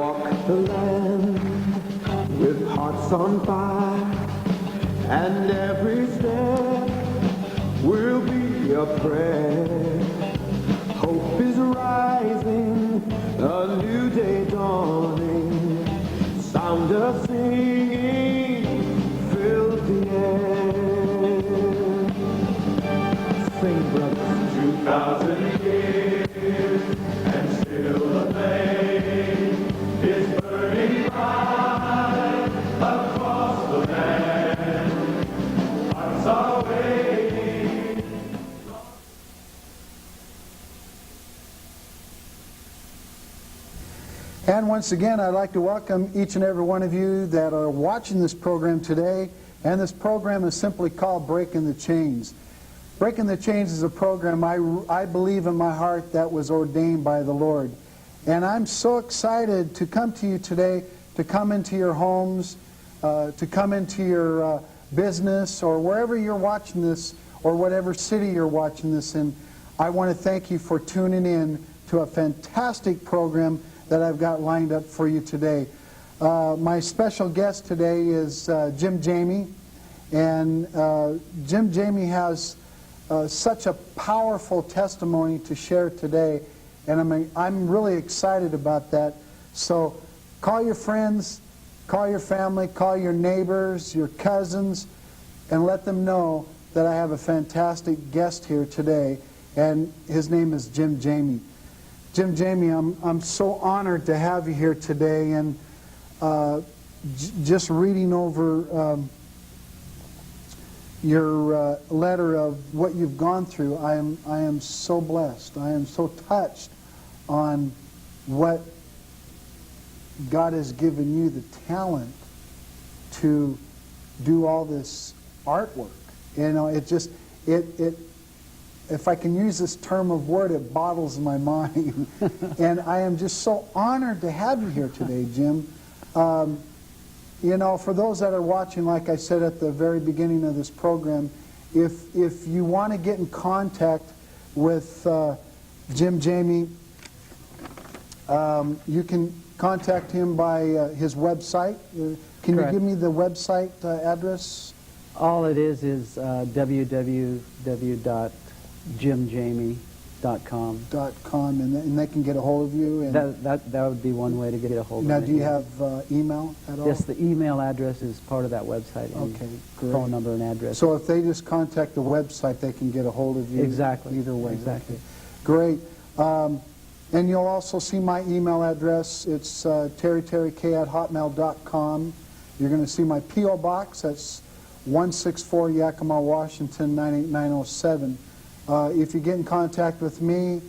walk the land with hearts on fire, and every step will be a prayer. Hope is rising, a new day dawning, sound of singing fills the air. Sing, brothers. 2,000 years, and still the flame is burning bright across the land. Hearts are waiting. And once again, I'd like to welcome each and every one of you that are watching this program today. And this program is simply called Breaking the Chains. Breaking the Chains is a program I believe in my heart that was ordained by the Lord. And I'm so excited to come to you today, to come into your homes, to come into your business, or wherever you're watching this, or whatever city you're watching this in. I want to thank you for tuning in to a fantastic program that I've got lined up for you today. My special guest today is Jim Jamie. And Jim Jamie has such a powerful testimony to share today, and I'm really excited about that. So call your friends, call your family, call your neighbors, your cousins, and let them know that I have a fantastic guest here today, and his name is Jim Jamie. Jim Jamie, I'm so honored to have you here today, and just reading over your letter of what you've gone through, I am so blessed. I am so touched on what God has given you the talent to do all this artwork. You know, it just if I can use this term of word, it boggles my mind. And I am just so honored to have you here today, Jim. You know, for those that are watching, like I said at the very beginning of this program, if you want to get in contact with Jim Jamie, you can contact him by his website. Can Correct. you give me the website address? All it is www.jimjamie.com. And they can get a hold of you. And That would be one way to get a hold now, of me. do you have email at all? Yes, the email address is part of that website. And Okay, great. phone number and address. So if they just contact the website, they can get a hold of you. Exactly. Either way. Exactly. Okay. Great. And you'll also see my email address. It's terryk@hotmail.com. You're going to see my P.O. Box. That's 164 Yakima, Washington, 98907. If you get in contact with me,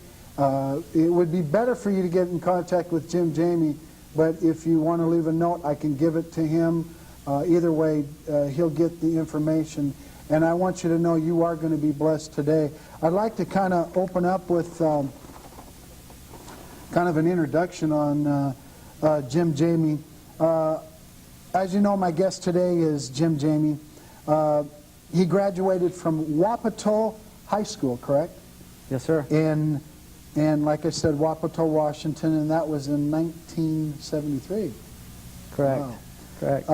it would be better for you to get in contact with Jim Jamie, but if you want to leave a note, I can give it to him. Either way, he'll get the information. And I want you to know you are going to be blessed today. I'd like to kind of open up with kind of an introduction on Jim Jamie. As you know, my guest today is Jim Jamie. He graduated from Wapato High School, correct? Yes, sir. And like I said, Wapato, Washington, and that was in 1973. Correct. Wow. Correct.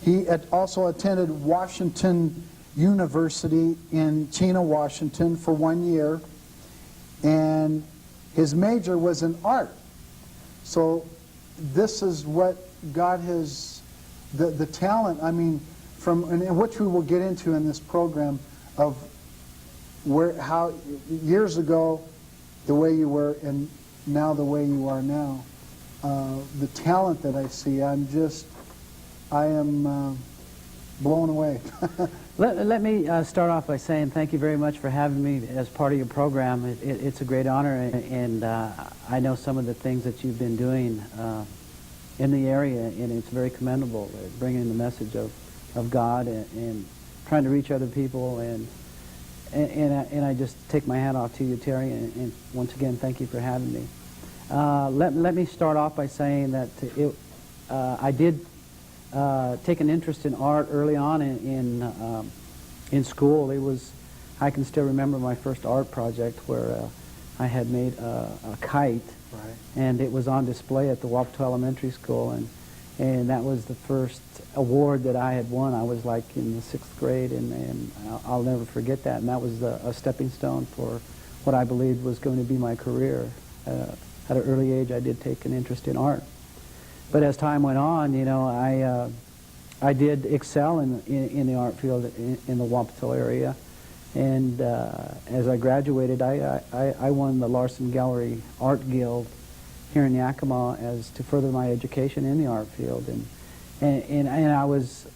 He also attended Washington University in Chino, Washington for 1 year, and his major was in art. So this is what God has, the talent, I mean, and which we will get into in this program, of how years ago the way you were and now the way you are now. The talent that I see, I am blown away. Let me start off by saying thank you very much for having me as part of your program. It's a great honor, and I know some of the things that you've been doing in the area, and it's very commendable, bringing the message of God and trying to reach other people, and I just take my hat off to you, Terry, and once again, thank you for having me. Let me start off by saying that I did take an interest in art early on in school. I can still remember my first art project where I had made a kite, Right. and it was on display at the Wapato Elementary School, and that was the first award that I had won. I was like in the 6th grade, and I'll never forget that. And that was a stepping stone for what I believed was going to be my career. At an early age, I did take an interest in art. But as time went on, you know, I did excel in the art field in the Wapato area. And as I graduated, I won the Larson Gallery Art Guild here in Yakima as to further my education in the art field. And I was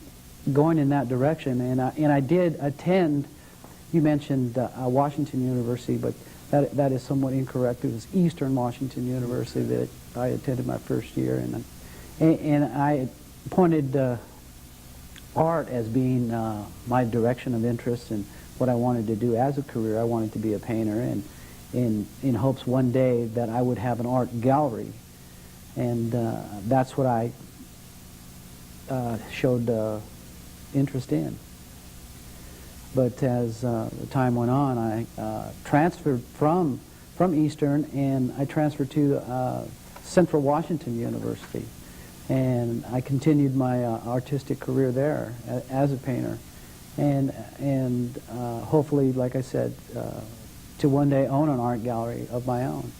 going in that direction. And I did attend, you mentioned Washington University, but that is somewhat incorrect. It was Eastern Washington University that I attended my first year. And I pointed art as being my direction of interest and what I wanted to do as a career. I wanted to be a painter, and in hopes one day that I would have an art gallery. And that's what I showed interest in. But as the time went on, I transferred from Eastern, and I transferred to Central Washington University. And I continued my artistic career there as a painter. And hopefully, like I said, to one day own an art gallery of my own.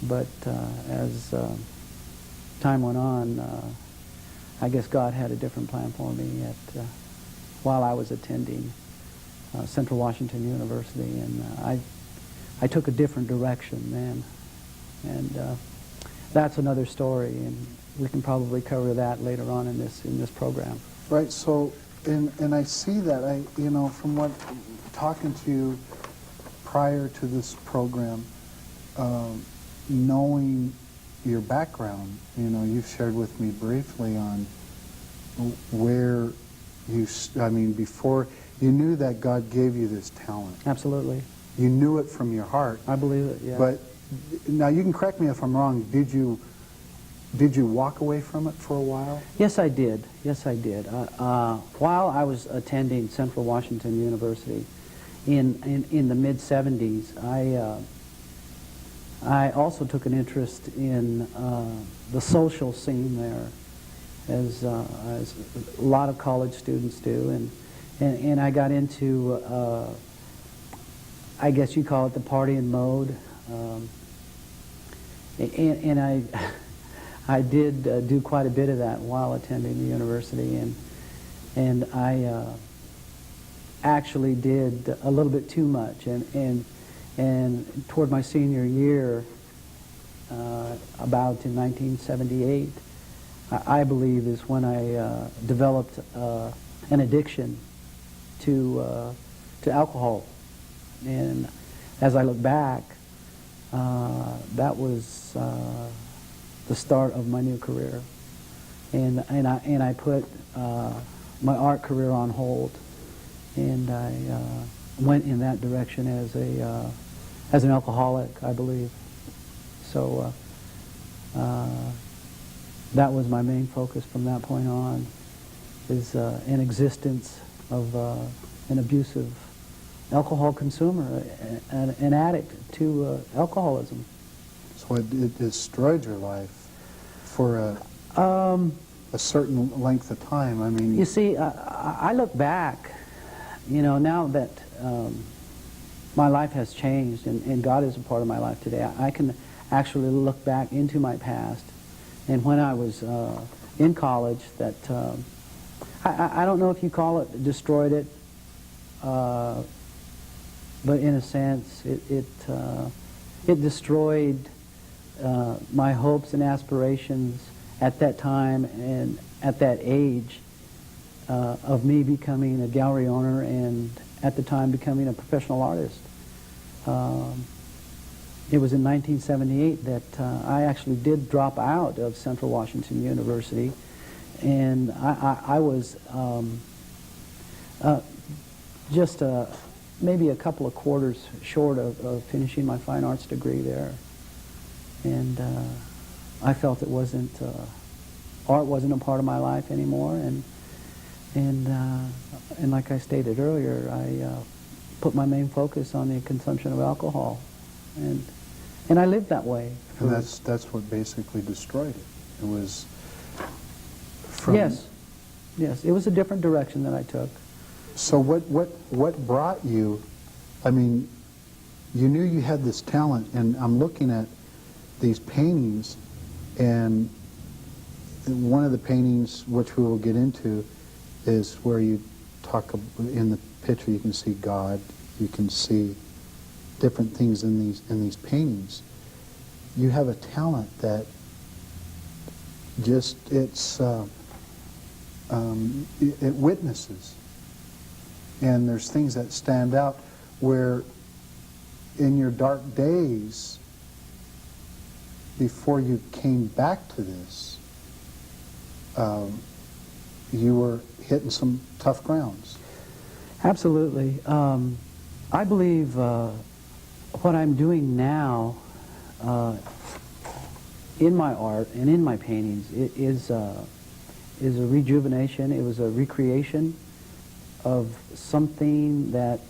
But as time went on, I guess God had a different plan for me while I was attending Central Washington University, and I took a different direction then. And that's another story, and we can probably cover that later on in this program. Right. So, and I see that you know, from what talking to you prior to this program, knowing your background, you know, you've shared with me briefly on where I mean, before you knew that God gave you this talent. Absolutely. You knew it from your heart. I believe it. Yeah. But now you can correct me if I'm wrong. Did you walk away from it for a while? Yes, I did. Yes, I did. While I was attending Central Washington University in the mid-'70s, I also took an interest in the social scene there, as a lot of college students do, and I got into, I guess you call it the partying mode, and I did do quite a bit of that while attending the university, and I actually did a little bit too much, and toward my senior year, about in 1978, I believe is when I developed an addiction to alcohol, and as I look back, that was the start of my new career, and I put my art career on hold, and I went in that direction as an alcoholic, I believe. So that was my main focus from that point on, is an existence of an abusive alcohol consumer, an addict to alcoholism. So it destroyed your life for a certain length of time. I mean, you see, I look back, you know, now that my life has changed and God is a part of my life today, I can actually look back into my past. And when I was in college, that I don't know if you call it destroyed it, but in a sense, it destroyed my hopes and aspirations at that time and at that age of me becoming a gallery owner and at the time becoming a professional artist. It was in 1978 that I actually did drop out of Central Washington University, and I was just maybe a couple of quarters short of finishing my fine arts degree there. And I felt it wasn't, art wasn't a part of my life anymore, and like I stated earlier, I put my main focus on the consumption of alcohol. And I lived that way. And that's what basically destroyed it. It was from... Yes. It was a different direction that I took. So what brought you, I mean, you knew you had this talent, and I'm looking at these paintings, and one of the paintings, which we will get into, is where you talk, in the picture you can see God, you can see different things in these paintings. You have a talent that just, it witnesses. And there's things that stand out where in your dark days, before you came back to this, you were hitting some tough grounds. Absolutely. I believe what I'm doing now in my art and in my paintings is a rejuvenation. It was a recreation of something that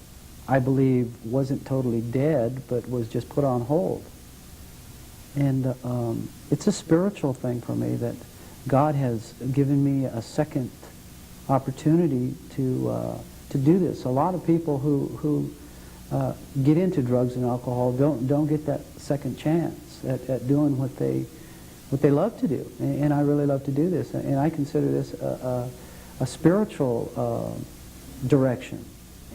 I believe wasn't totally dead, but was just put on hold. And it's a spiritual thing for me that God has given me a second opportunity to do this. A lot of people who get into drugs and alcohol don't get that second chance at doing what they love to do. And I really love to do this. And I consider this a spiritual direction.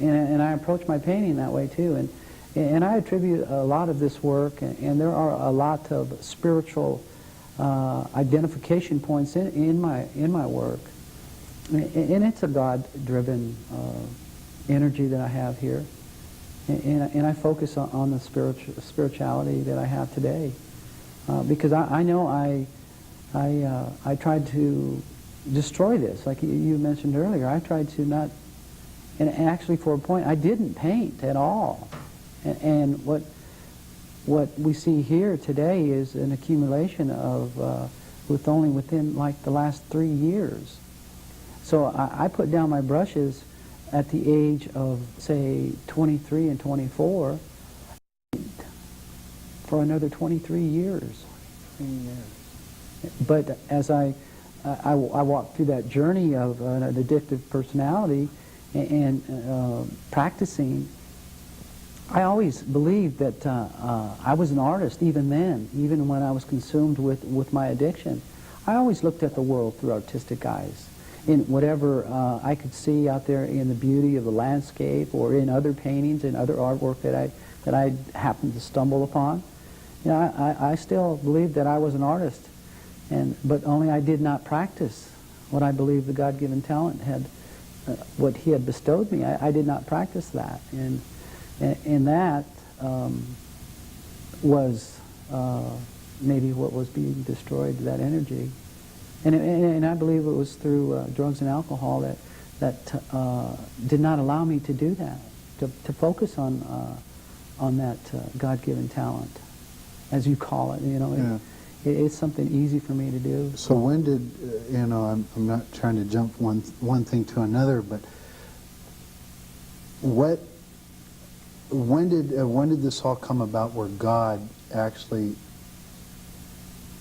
And I approach my painting that way too. And I attribute a lot of this work, and there are a lot of spiritual identification points in my work. And it's a God-driven energy that I have here. And I focus on the spirituality that I have today. Because I know I tried to destroy this. Like you mentioned earlier, I tried to not, and actually for a point, I didn't paint at all. And what we see here today is an accumulation of, only within like the last 3 years. So I put down my brushes at the age of, say, 23 and 24 for another 23 years. 23 years. But as I walked through that journey of an addictive personality and practicing, I always believed that I was an artist even then, even when I was consumed with my addiction. I always looked at the world through artistic eyes. In whatever I could see out there in the beauty of the landscape or in other paintings and other artwork that I happened to stumble upon. You know, I still believed that I was an artist, but only I did not practice what I believed the God-given talent had, what He had bestowed me. I did not practice that, and that was maybe what was being destroyed, that energy. And I believe it was through drugs and alcohol that did not allow me to do that, to focus on that God-given talent, as you call it. You know, it's something easy for me to do. So when did I'm not trying to jump one thing to another, but when did this all come about, where God actually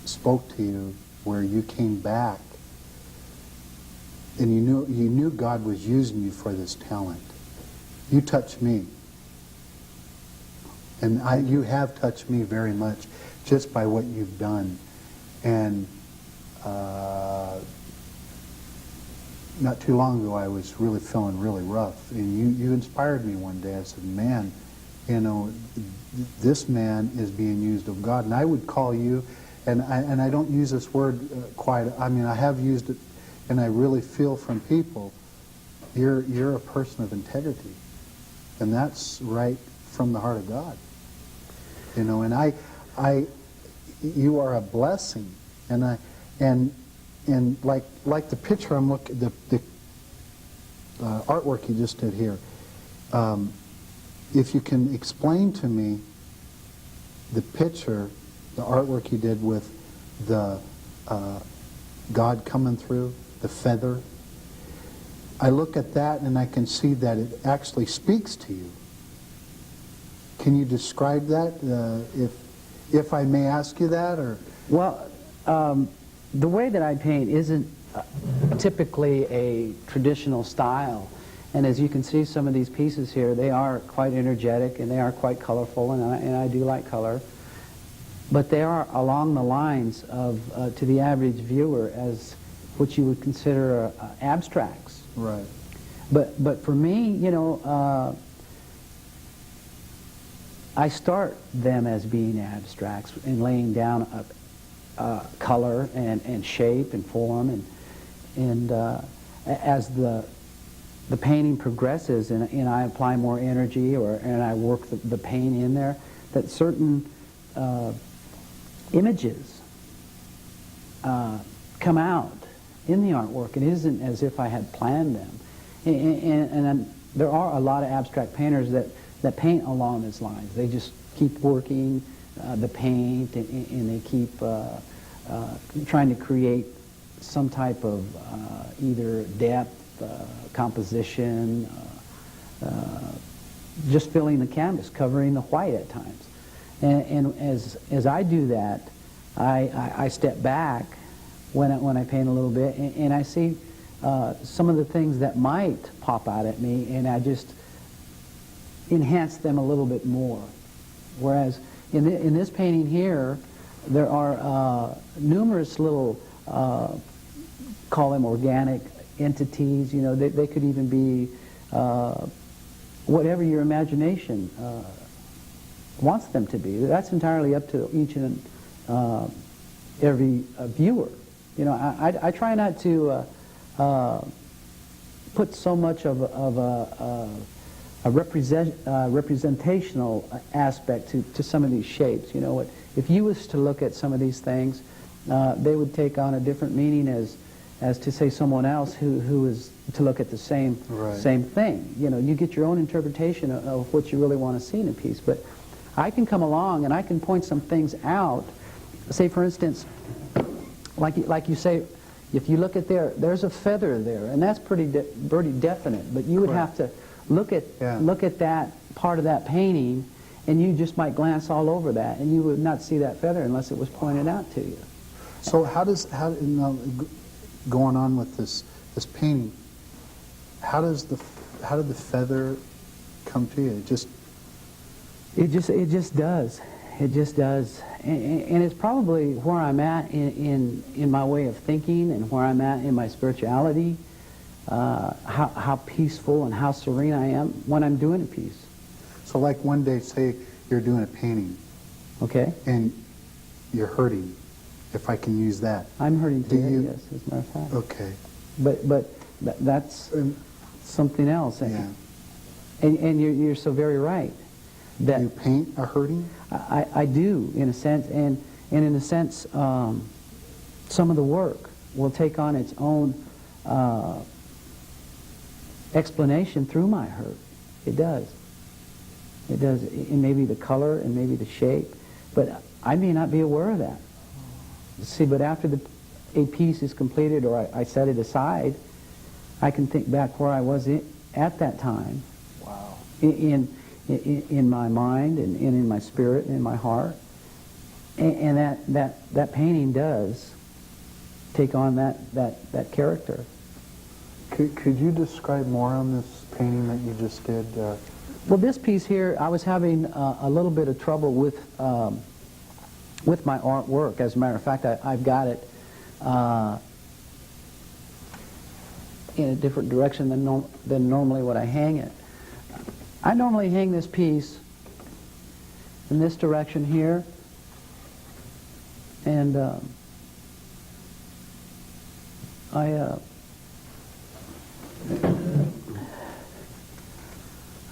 spoke to you, where you came back and you knew God was using you for this talent? You touched me, and you have touched me very much just by what you've done. And not too long ago I was really feeling really rough, and you inspired me one day. I said, man, this man is being used of God. And I would call you, and I don't use this word quite, I mean, I have used it, and I really feel from people, you're a person of integrity. And that's right from the heart of God. And you are a blessing. And like the picture I'm looking, the artwork you just did here, if you can explain to me the picture, the artwork you did with the God coming through, the feather, I look at that and I can see that it actually speaks to you. Can you describe that, if I may ask you that, or? Well, the way that I paint isn't typically a traditional style. And as you can see, some of these pieces here, they are quite energetic and they are quite colorful, and I do like color. But they are along the lines of, to the average viewer, as what you would consider abstracts. Right. But for me, you know, I start them as being abstracts and laying down color and shape and form, and as the painting progresses and I apply more energy and I work the paint in there, that certain images come out in the artwork. It isn't as if I had planned them. And there are a lot of abstract painters that paint along these lines. They just keep working the paint, and they keep trying to create some type of either depth, composition, just filling the canvas, covering the white at times. And as I do that, I step back when I paint a little bit, and I see some of the things that might pop out at me, and I just enhance them a little bit more. Whereas in this painting here, there are numerous little, call them organic entities. You know, they could even be whatever your imagination wants them to be. That's entirely up to each and every viewer. You know, I try not to put so much of a representational aspect to some of these shapes. You know, if you was to look at some of these things, they would take on a different meaning as to say someone else who is to look at the same thing. You know, you get your own interpretation of what you really want to see in a piece. But I can come along and I can point some things out. Say, for instance, like you say, if you look at there's a feather there, and that's pretty definite. But you would have to look at that part of that painting, and you just might glance all over that, and you would not see that feather unless it was pointed out to you. So going on with this painting, how did the feather come to you? It just does. It just does. And it's probably where I'm at in my way of thinking, and where I'm at in my spirituality, how peaceful and how serene I am when I'm doing a piece. So like one day, say you're doing a painting. Okay. And you're hurting, if I can use that. I'm hurting today, yes, as a matter of fact. Okay. But that's something else. Yeah. And you're so very right. That you paint a hurting? I do, in a sense, and in a sense, some of the work will take on its own explanation through my hurt. It does. It does. And maybe the color and maybe the shape, but I may not be aware of that. See, but after a piece is completed, or I set it aside, I can think back where I was at that time. Wow. In my mind and in my spirit and in my heart, and that painting does take on that character. Could you describe more on this painting that you just did? Well, this piece here, I was having a little bit of trouble with my artwork. As a matter of fact, I've got it in a different direction than normally what I hang it. I normally hang this piece in this direction here, and I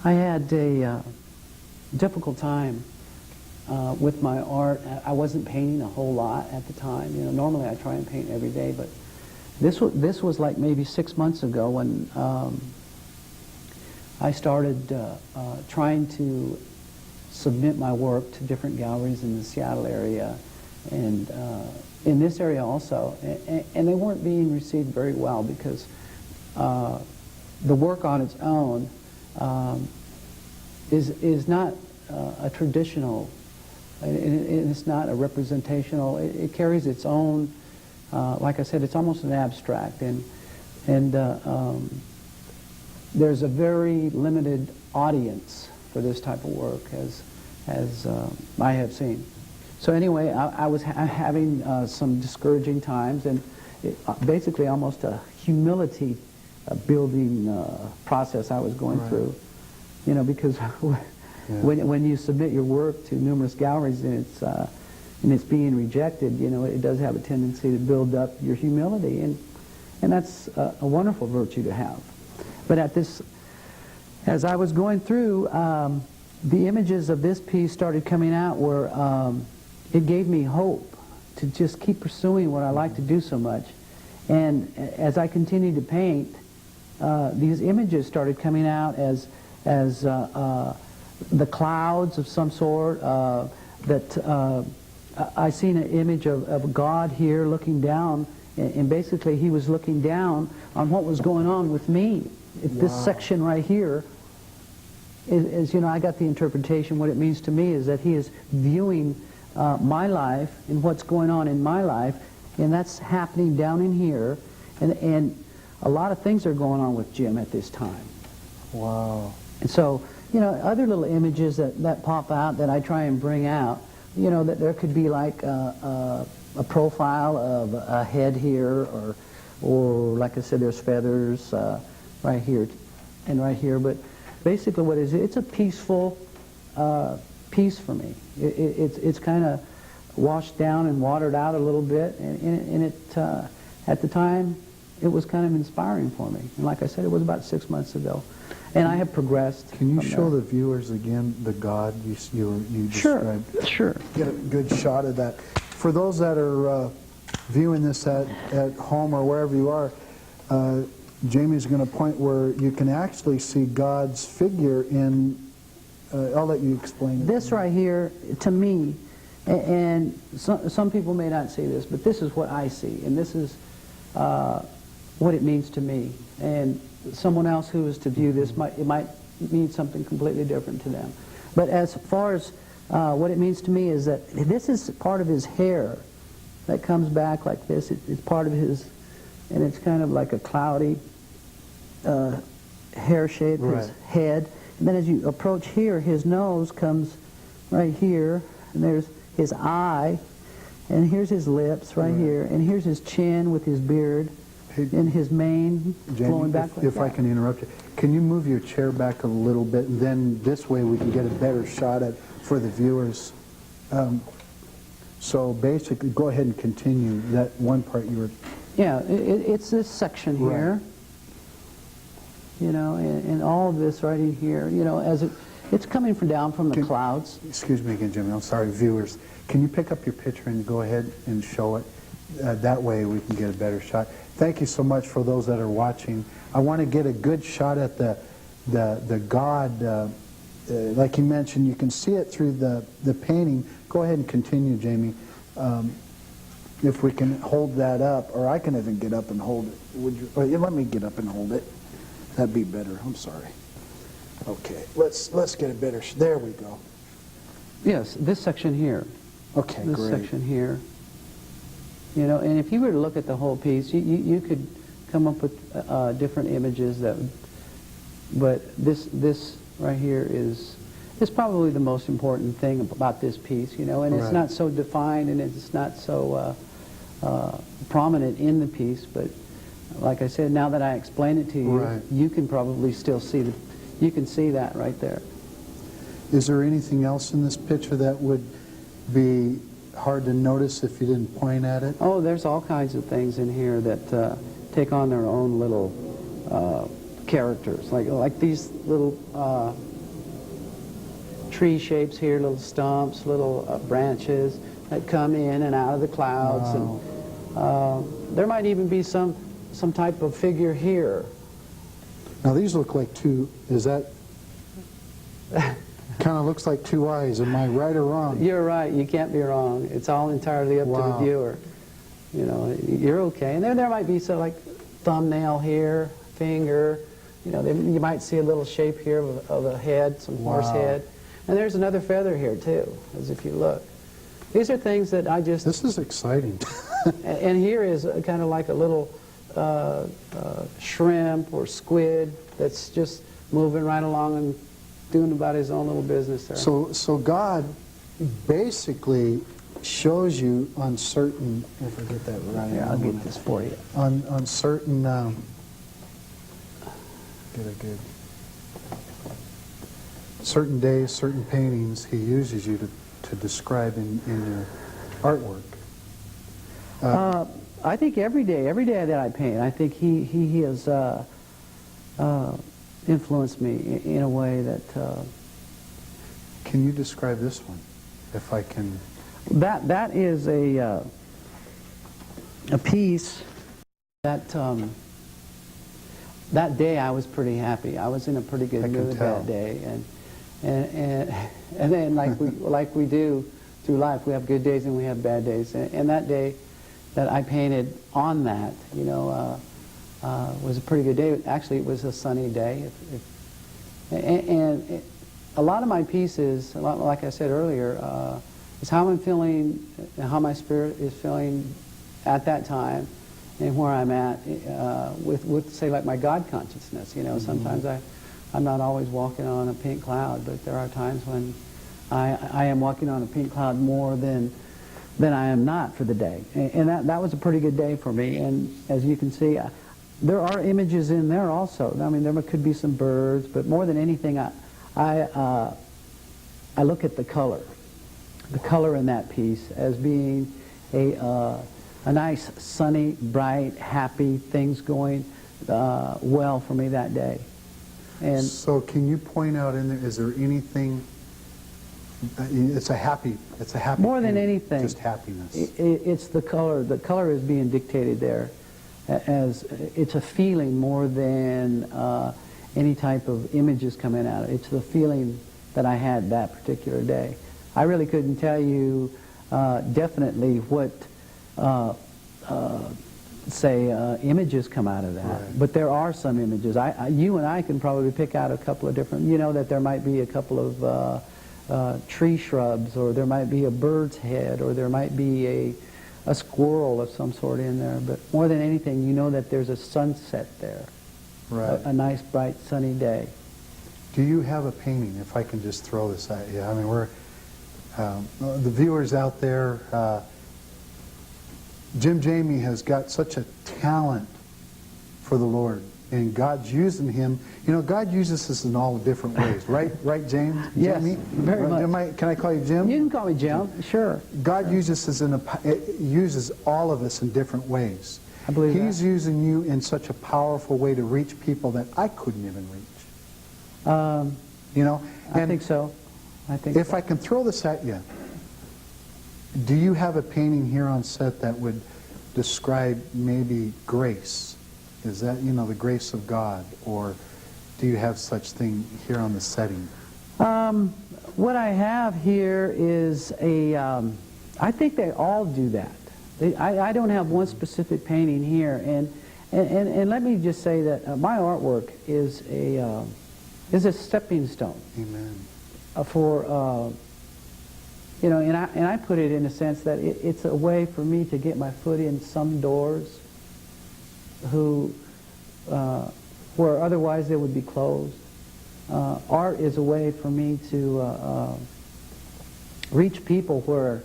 had a difficult time with my art. I wasn't painting a whole lot at the time. You know, normally I try and paint every day, but this was like maybe 6 months ago when I started trying to submit my work to different galleries in the Seattle area and in this area also, and they weren't being received very well because the work on its own is not a traditional, and it's not a representational. It carries its own, like I said, it's almost an abstract, and there's a very limited audience for this type of work, as I have seen. So anyway, I was having some discouraging times, and basically almost a humility building process I was going through. You know, because when you submit your work to numerous galleries and it's being rejected, you know, it does have a tendency to build up your humility, and that's a wonderful virtue to have. But as I was going through, the images of this piece started coming out where it gave me hope to just keep pursuing what I like to do so much. And as I continued to paint, these images started coming out as the clouds of some sort. I seen an image of God here looking down, and basically he was looking down on what was going on with me. This section right here is, you know, I got the interpretation. What it means to me is that he is viewing my life and what's going on in my life, and that's happening down in here, and a lot of things are going on with Jim at this time. Wow. And so, you know, other little images that pop out that I try and bring out, you know, that there could be like a profile of a head here, or like I said, there's feathers right here and right here. But basically what it is, it's a peaceful piece for me. It's kind of washed down and watered out a little bit, and it at the time it was kind of inspiring for me. And like I said, it was about 6 months ago, and I have progressed. Can you show the viewers again the God you described? Sure. Get a good shot of that. For those that are viewing this at home or wherever you are, Jamie's going to point where you can actually see God's figure in. I'll let you explain it. This right here, to me, and some people may not see this, but this is what I see, and this is what it means to me. And someone else who is to view this, it might mean something completely different to them. But as far as what it means to me is that this is part of his hair that comes back like this. It's part of his, and it's kind of like a cloudy hair shape, his head. And then as you approach here, his nose comes right here, and there's his eye, and here's his lips right here, and here's his chin with his beard, and his mane flowing back like that. If I can interrupt you, can you move your chair back a little bit, and then this way we can get a better shot at for the viewers. So basically, go ahead and continue that one part you were... Yeah, it's this section here. Right. You know, and all of this right in here, you know, as it's coming down from the clouds. Excuse me again, Jimmy. I'm sorry, viewers. Can you pick up your picture and go ahead and show it? That way we can get a better shot. Thank you so much for those that are watching. I want to get a good shot at the God. Like you mentioned, you can see it through the painting. Go ahead and continue, Jamie. If we can hold that up, or I can even get up and hold it. Would you? Or let me get up and hold it. That'd be better. I'm sorry. Okay, let's get a better. There we go. Yes, this section here. Okay, this great. Section here. You know, and if you were to look at the whole piece, you could come up with different images that. But this right here is probably the most important thing about this piece. You know, and it's not so defined and it's not so prominent in the piece, but. Like I said, now that I explain it to you, you can probably still see you can see that right there. Is there anything else in this picture that would be hard to notice if you didn't point at it? Oh, there's all kinds of things in here that take on their own little characters, like these little tree shapes here, little stumps, little branches that come in and out of the clouds, and there might even be some type of figure here. Now these look like two, is that, kind of looks like two eyes. Am I right or wrong? You're right, you can't be wrong. It's all entirely up to the viewer. You know, you're okay. And there might be some like thumbnail here, finger, you know, you might see a little shape here of a head, some horse head. And there's another feather here too, as if you look. These are things that I just... This is exciting. And here is kind of like a little shrimp or squid that's just moving right along and doing about his own little business there. So God basically shows you on certain, if I get that right. Yeah, I'll get this for you. On certain, get a good, certain days, certain paintings, he uses you to describe in your artwork. I think every day that I paint, I think he has influenced me in a way that... Can you describe this one, if I can? That is a piece that that day I was pretty happy. I was in a pretty good mood that day, and then like we do through life, we have good days and we have bad days. And that day that I painted on that, you know, was a pretty good day. Actually, it was a sunny day, and a lot of my pieces, like I said earlier, is how I'm feeling, how my spirit is feeling at that time, and where I'm at with say, like my God consciousness. You know, sometimes I'm not always walking on a pink cloud, but there are times when I am walking on a pink cloud more than I am not for the day. And that was a pretty good day for me. And as you can see, there are images in there also. I mean, there could be some birds, but more than anything, I look at the color in that piece as being a nice, sunny, bright, happy, things going well for me that day. And so can you point out in there, is there anything, it's a happy more than painting, anything, just happiness. It's the color. The color is being dictated there as it's a feeling more than any type of images coming out. It's the feeling that I had that particular day. I really couldn't tell you definitely what, images come out of that. Right. But there are some images. You and I can probably pick out a couple of different, you know, that there might be a couple of tree shrubs, or there might be a bird's head, or there might be a squirrel of some sort in there. But more than anything, you know that there's a sunset there. Right. A nice, bright, sunny day. Do you have a painting, if I can just throw this at you? I mean, we're, the viewers out there, Jim Jamie has got such a talent for the Lord, and God's using him. You know, God uses us in all different ways, right? Right, James? Yes, Jamie? very much. Can I call you Jim? You can call me Jim, sure. God uses us uses all of us in different ways. I believe He's that. using you in such a powerful way to reach people that I couldn't even reach. You know? I think so. I think If I can throw this at you, do you have a painting here on set that would describe maybe grace? Is that, you know, the grace of God? Or do you have such thing here on the setting? What I have here is I think they all do that. I don't have one specific painting here. And let me just say that my artwork is a stepping stone. Amen. For you know, and I put it in a sense that it's a way for me to get my foot in some doors where otherwise they would be closed. Art is a way for me to reach people where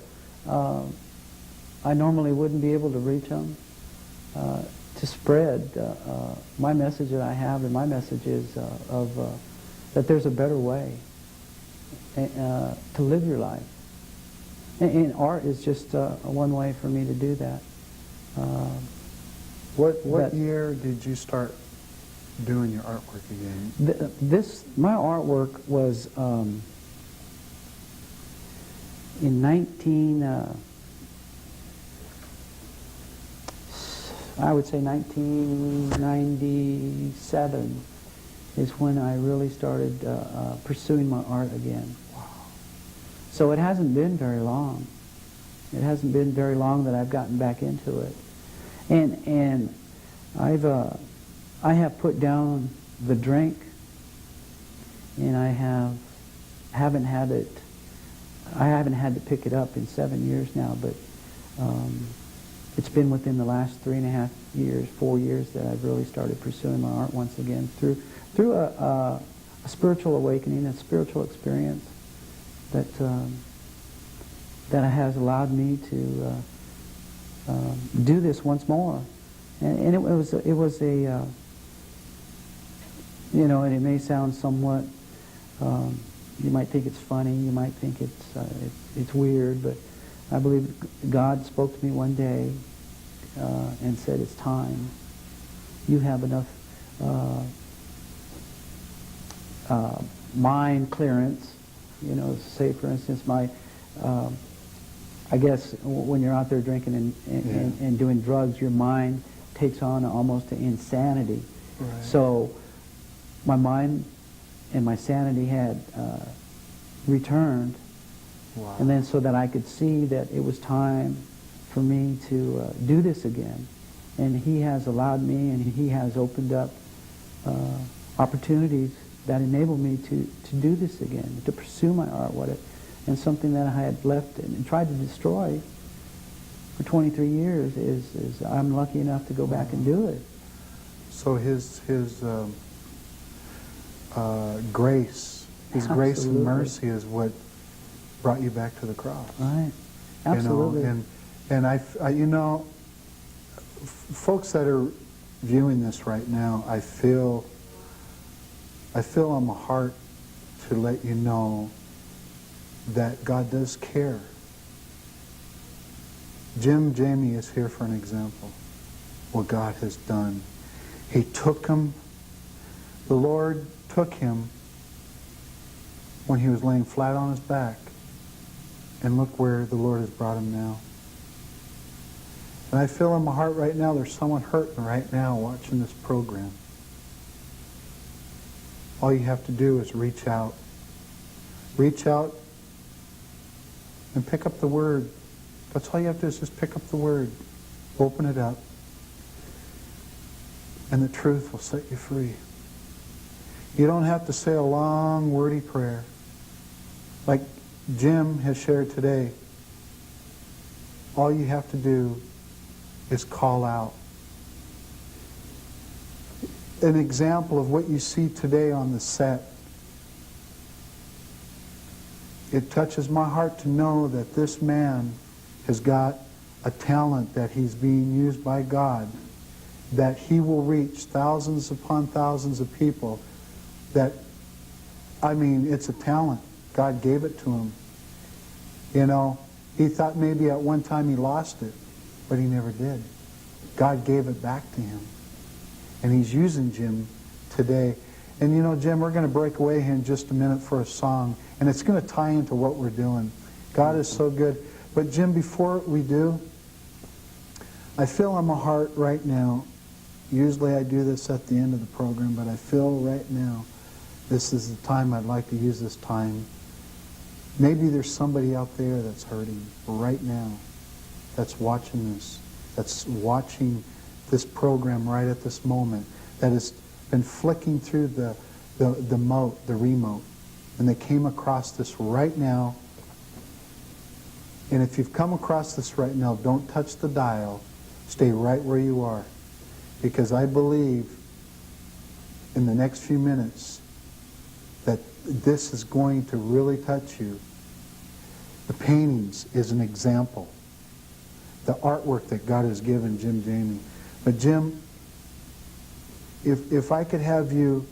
I normally wouldn't be able to reach them, to spread my message that I have, and my message is that there's a better way to live your life. And art is just one way for me to do that. What year did you start doing your artwork again? My artwork was in 1997 is when I really started pursuing my art again. Wow. So it hasn't been very long. It hasn't been very long that I've gotten back into it. And I have put down the drink, and I have haven't had it. I haven't had to pick it up in 7 years now, but it's been within the last 3.5 years, 4 years that I've really started pursuing my art once again through a spiritual awakening, a spiritual experience that has allowed me to do this once more. And it was a you know, and it may sound somewhat, you might think it's funny, you might think it's weird, but I believe God spoke to me one day and said, it's time. You have enough mind clearance. You know, say for instance, I guess when you're out there drinking and doing drugs, your mind takes on almost an insanity. Right. So my mind and my sanity had returned. Wow. And then so that I could see that it was time for me to do this again. And He has allowed me, and He has opened up opportunities that enable me to do this again, to pursue my art, and something that I had left and tried to destroy for 23 years is I'm lucky enough to go back and do it. So His grace, His grace and Absolutely. mercy is what brought you back to the cross. Right. Absolutely. You know, and I you know, folks that are viewing this right now, I feel on my heart to let you know that God does care. Jim Jamie is here for an example. What God has done. He took him. The Lord took him when he was laying flat on his back. And look where the Lord has brought him now. And I feel in my heart right now there's someone hurting right now watching this program. All you have to do is reach out. Reach out and pick up the Word. That's all you have to do is just pick up the Word. Open it up. And the truth will set you free. You don't have to say a long, wordy prayer. Like Jim has shared today. All you have to do is call out. An example of what you see today on the set. It touches my heart to know that this man has got a talent that he's being used by God, that he will reach thousands upon thousands of people. That, I mean, it's a talent. God gave it to him. You know, he thought maybe at one time he lost it, but he never did. God gave it back to him. And He's using Jim today. And you know, Jim, we're going to break away here in just a minute for a song. And it's going to tie into what we're doing. God is so good. But Jim, before we do, I feel on my heart right now, usually I do this at the end of the program, but I feel right now, this is the time I'd like to use this time. Maybe there's somebody out there that's hurting right now, that's watching this, that's watching this program right at this moment, that has been flicking through the remote, and they came across this right now. And if you've come across this right now, don't touch the dial. Stay right where you are. Because I believe in the next few minutes that this is going to really touch you. The paintings is an example. The artwork that God has given Jim Jamie. But Jim, if I could have you,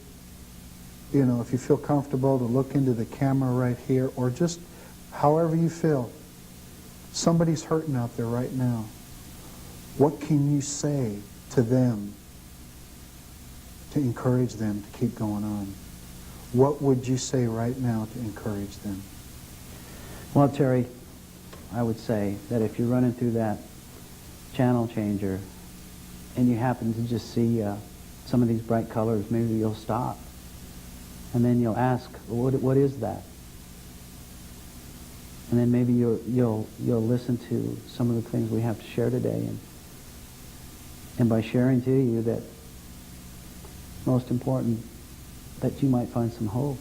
you know, if you feel comfortable to look into the camera right here, or just however you feel. Somebody's hurting out there right now. What can you say to them to encourage them to keep going on? What would you say right now to encourage them? Well, Terry, I would say that if you're running through that channel changer and you happen to just see some of these bright colors, maybe you'll stop. And then you'll ask, what is that? And then maybe you'll listen to some of the things we have to share today. And by sharing to you that, most important, that you might find some hope.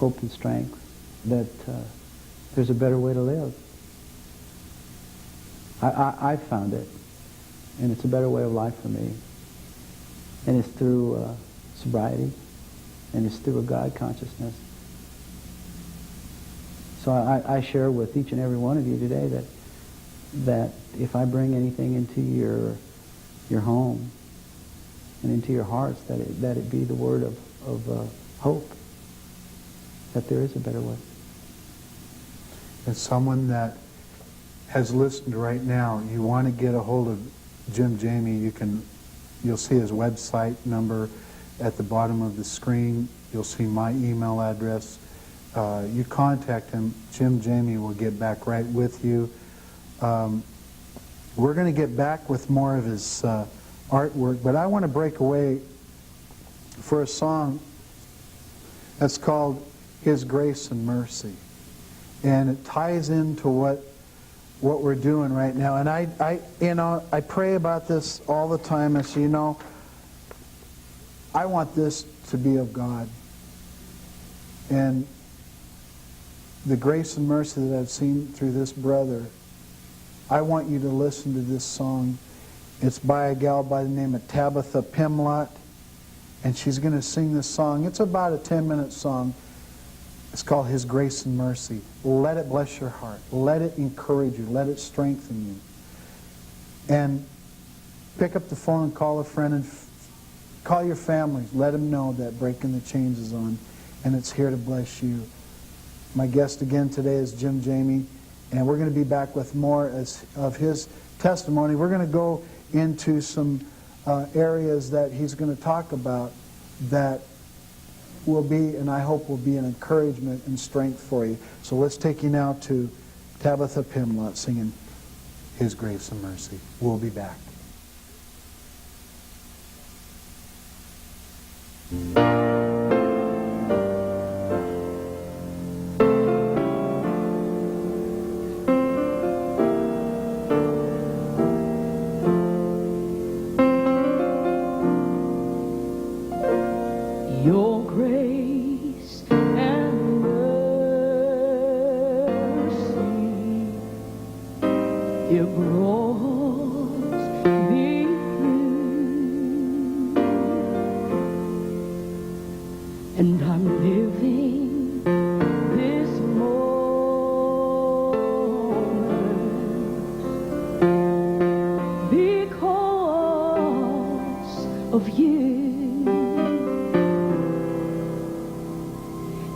hope and strength that there's a better way to live. I found it, and it's a better way of life for me. And it's through sobriety, and it's through a God consciousness. So I share with each and every one of you today that if I bring anything into your home and into your hearts, that it be the word of hope, that there is a better way. As someone that has listened right now, you want to get a hold of Jim Jamie, you'll see his website number at the bottom of the screen. You'll see my email address. You contact him. Jim Jamie will get back right with you. We're going to get back with more of his artwork, but I want to break away for a song that's called His Grace and Mercy. And it ties into what we're doing right now. And I pray about this all the time. I say, I want this to be of God. And the grace and mercy that I've seen through this brother, I want you to listen to this song. It's by a gal by the name of Tabitha Pimlott, and she's going to sing this song. It's about a 10-minute song. It's called His Grace and Mercy. Let it bless your heart. Let it encourage you. Let it strengthen you. And pick up the phone and call a friend and call your family. Let them know that Breaking the Chains is on, and it's here to bless you. My guest again today is Jim Jamie, and we're going to be back with more of his testimony. We're going to go into some areas that he's going to talk about that will be, and I hope will be, an encouragement and strength for you. So let's take you now to Tabitha Pimlott singing His Grace and Mercy. We'll be back. Your grace and mercy, it brought me through, and I'm living this moment because of you.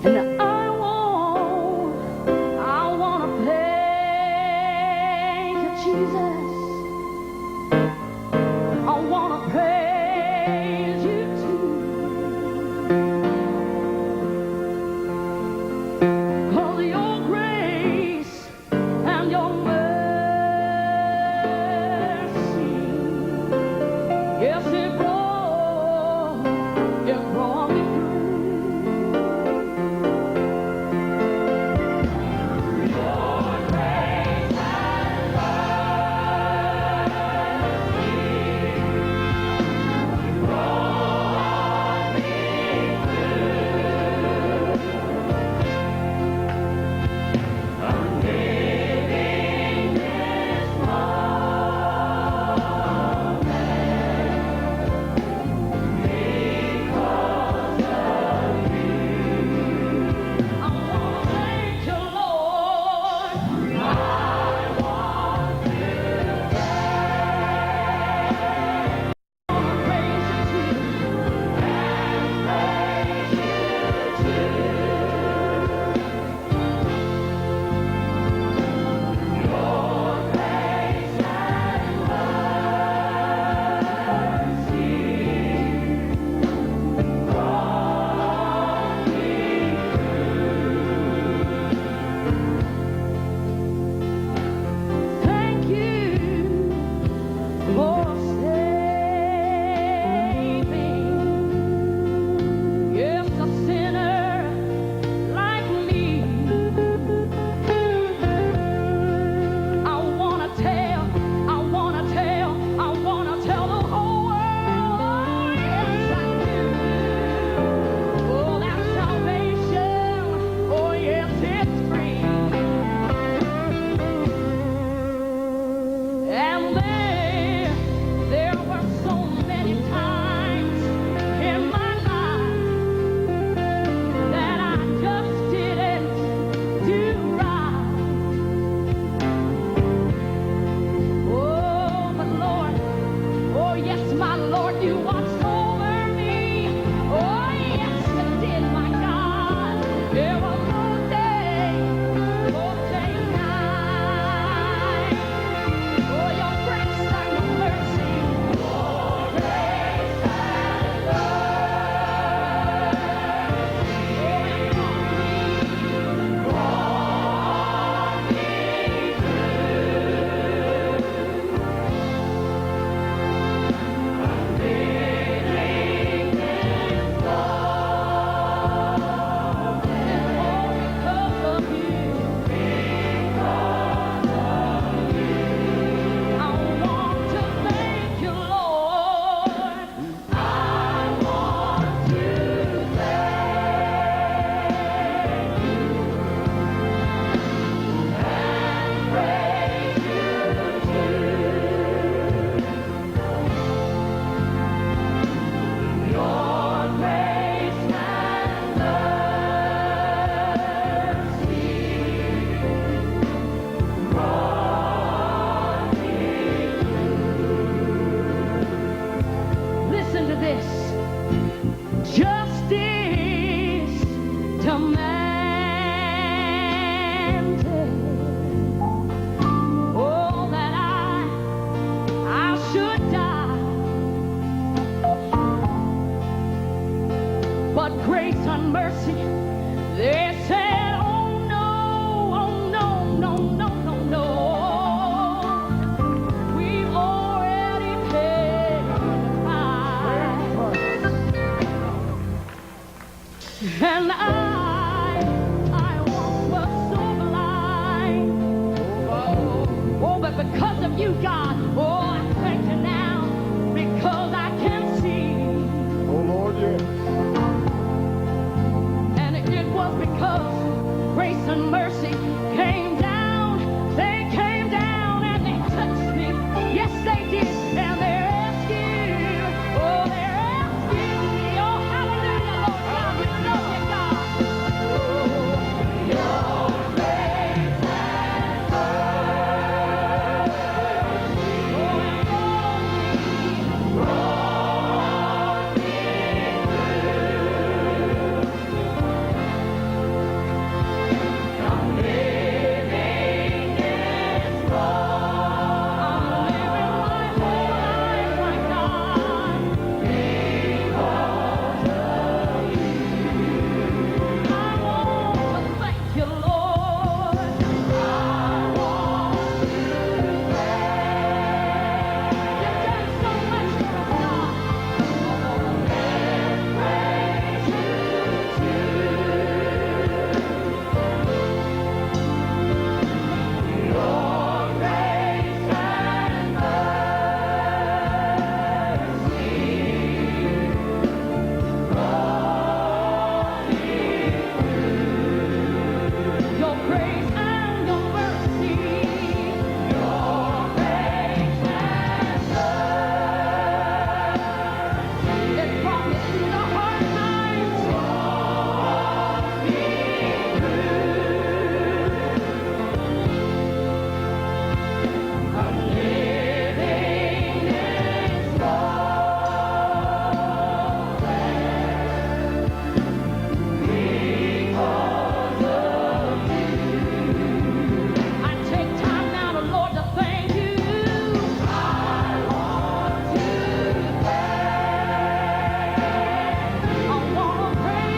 And I want to praise you, Jesus. I want to praise you too. 'Cause your grace and your mercy, yes, it brought me through. but because of you, God, oh, I thank you now because I can see. Oh, Lord, yes. And it was because grace and mercy came down. They came down and they touched me. Yes, they did. And they rescued. Oh, they rescued me. Oh, hallelujah, Lord God. We love you, God. Your grace and mercy brought me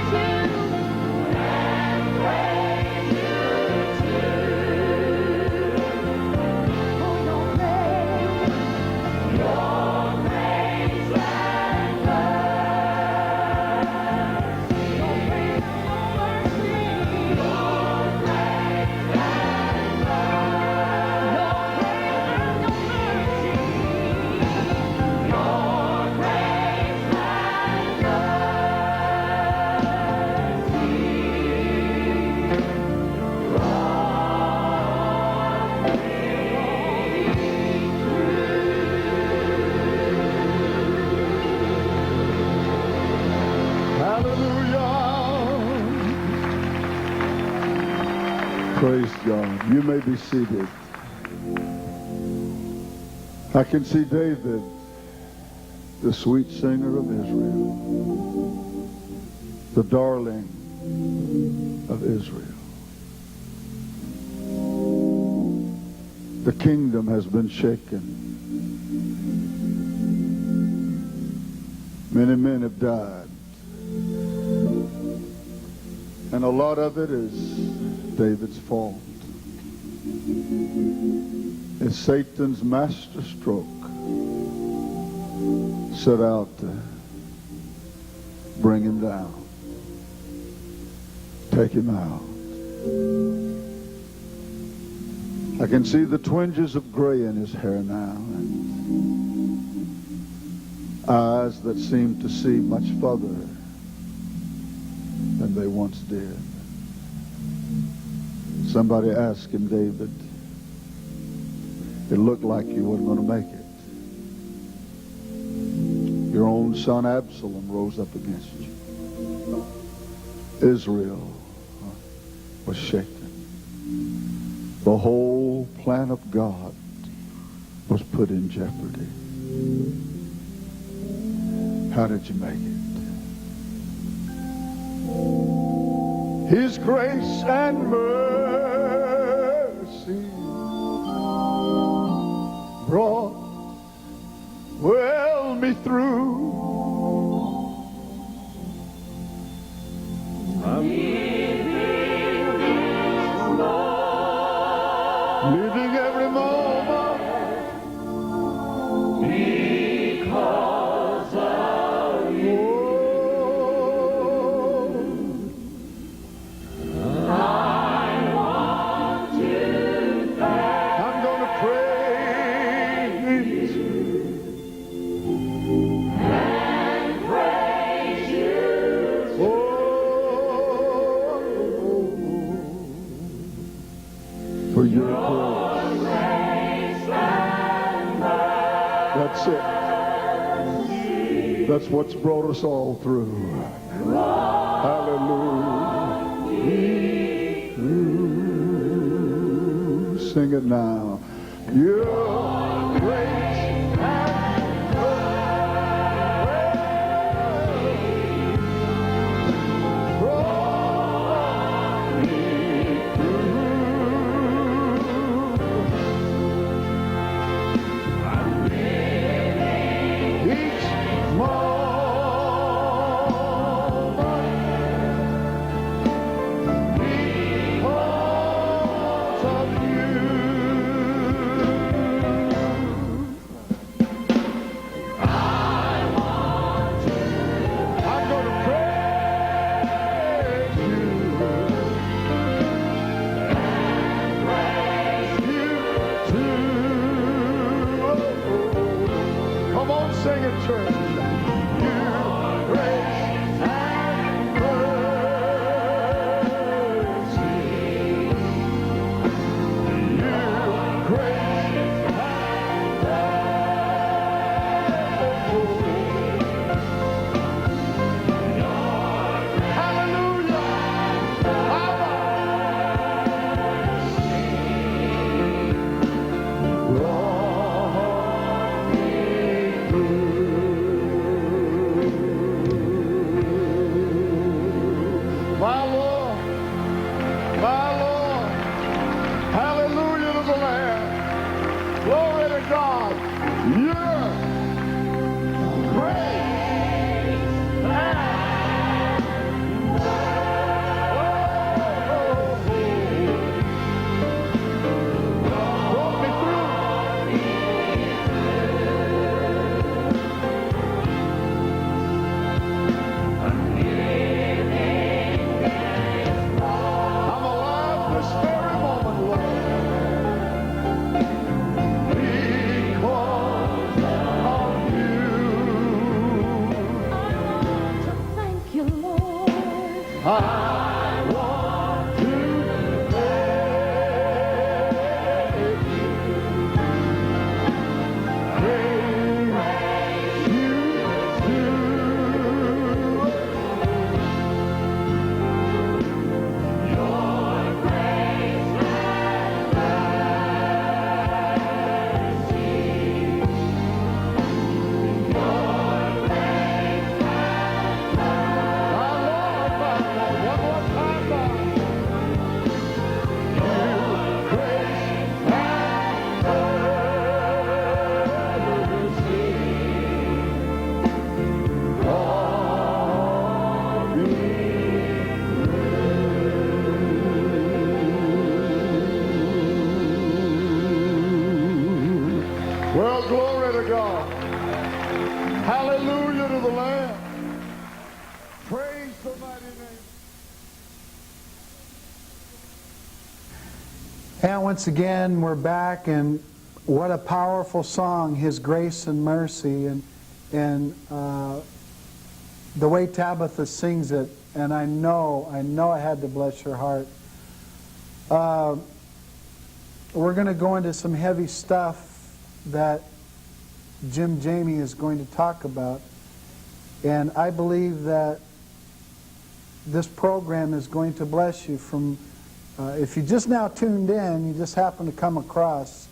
Praise God. You may be seated. I can see David, the sweet singer of Israel, the darling of Israel. The kingdom has been shaken. Many men have died. And a lot of it is David's fault. It's Satan's master stroke set out to bring him down, take him out. I can see the twinges of gray in his hair now, and eyes that seem to see much further than they once did. Somebody asked him, David, it looked like you weren't going to make it. Your own son Absalom rose up against you. Israel was shaken. The whole plan of God was put in jeopardy. How did you make it? His grace and mercy brought me through. Living every moment because of you. I want to thank. I'm gonna praise. That's it. That's what's brought us all through. Hallelujah. Sing it now. Your grace and mercy brought me through. Each moment because of you. I'm going to praise you and praise you too. Come on, sing it, church. Your grace and mercy. Your grace and mercy. Hallelujah. Brought me through. My Lord, hallelujah to the Lamb. Glory to God. Your grace brought me through. I'm alive this very moment, Lord. Because of you. Thank you, Lord. I want to praise you too. Your grace and mercy. Your grace and mercy. One more time, Lord. Your grace and mercy. Brought me through. Well, glory to God. Hallelujah to the Lamb. Praise the mighty name. And once again, we're back, and what a powerful song, His Grace and Mercy, and the way Tabitha sings it, and I know I had to bless her heart. We're going to go into some heavy stuff that Jim Jamie is going to talk about, and I believe that this program is going to bless you from. If you just now tuned in, you just happen to come across,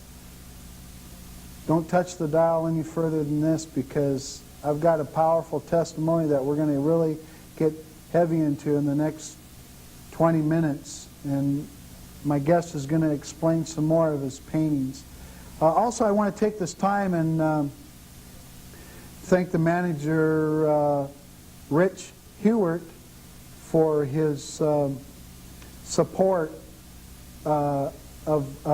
don't touch the dial any further than this, because I've got a powerful testimony that we're going to really get heavy into in the next 20 minutes. And my guest is going to explain some more of his paintings. Also, I want to take this time and thank the manager, Rich Hewart, for his support of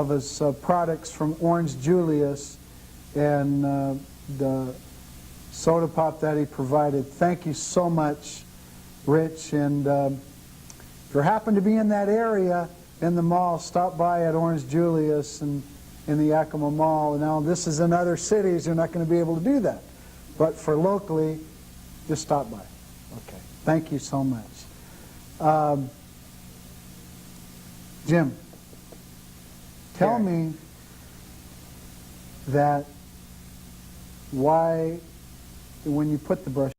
his products from Orange Julius and the soda pop that he provided. Thank you so much, Rich. And if you happen to be in that area in the mall, stop by at Orange Julius and in the Yakima Mall. Now, this is in other cities, you're not going to be able to do that. But for locally, just stop by. Okay. Thank you so much. Jim, tell me that why, when you put the brush,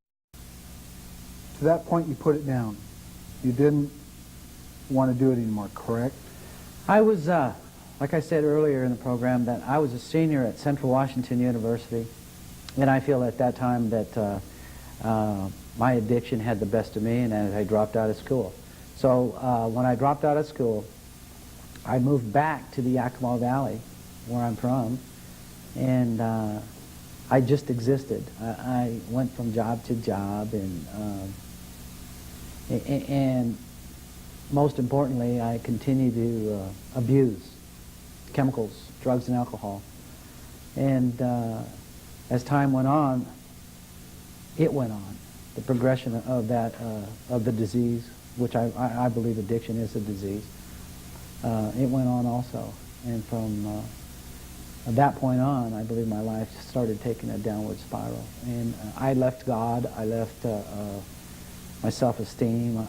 to that point you put it down. You didn't want to do it anymore, correct? I was, like I said earlier in the program, that I was a senior at Central Washington University, and I feel at that time that my addiction had the best of me, and I dropped out of school. So when I dropped out of school, I moved back to the Yakima Valley, where I'm from, and I just existed. I went from job to job, and most importantly, I continued to abuse chemicals, drugs, and alcohol. And as time went on, it went on. The progression of that, of the disease, which I believe addiction is a disease, it went on also. And from that point on, I believe my life started taking a downward spiral. And I left God, I left my self-esteem.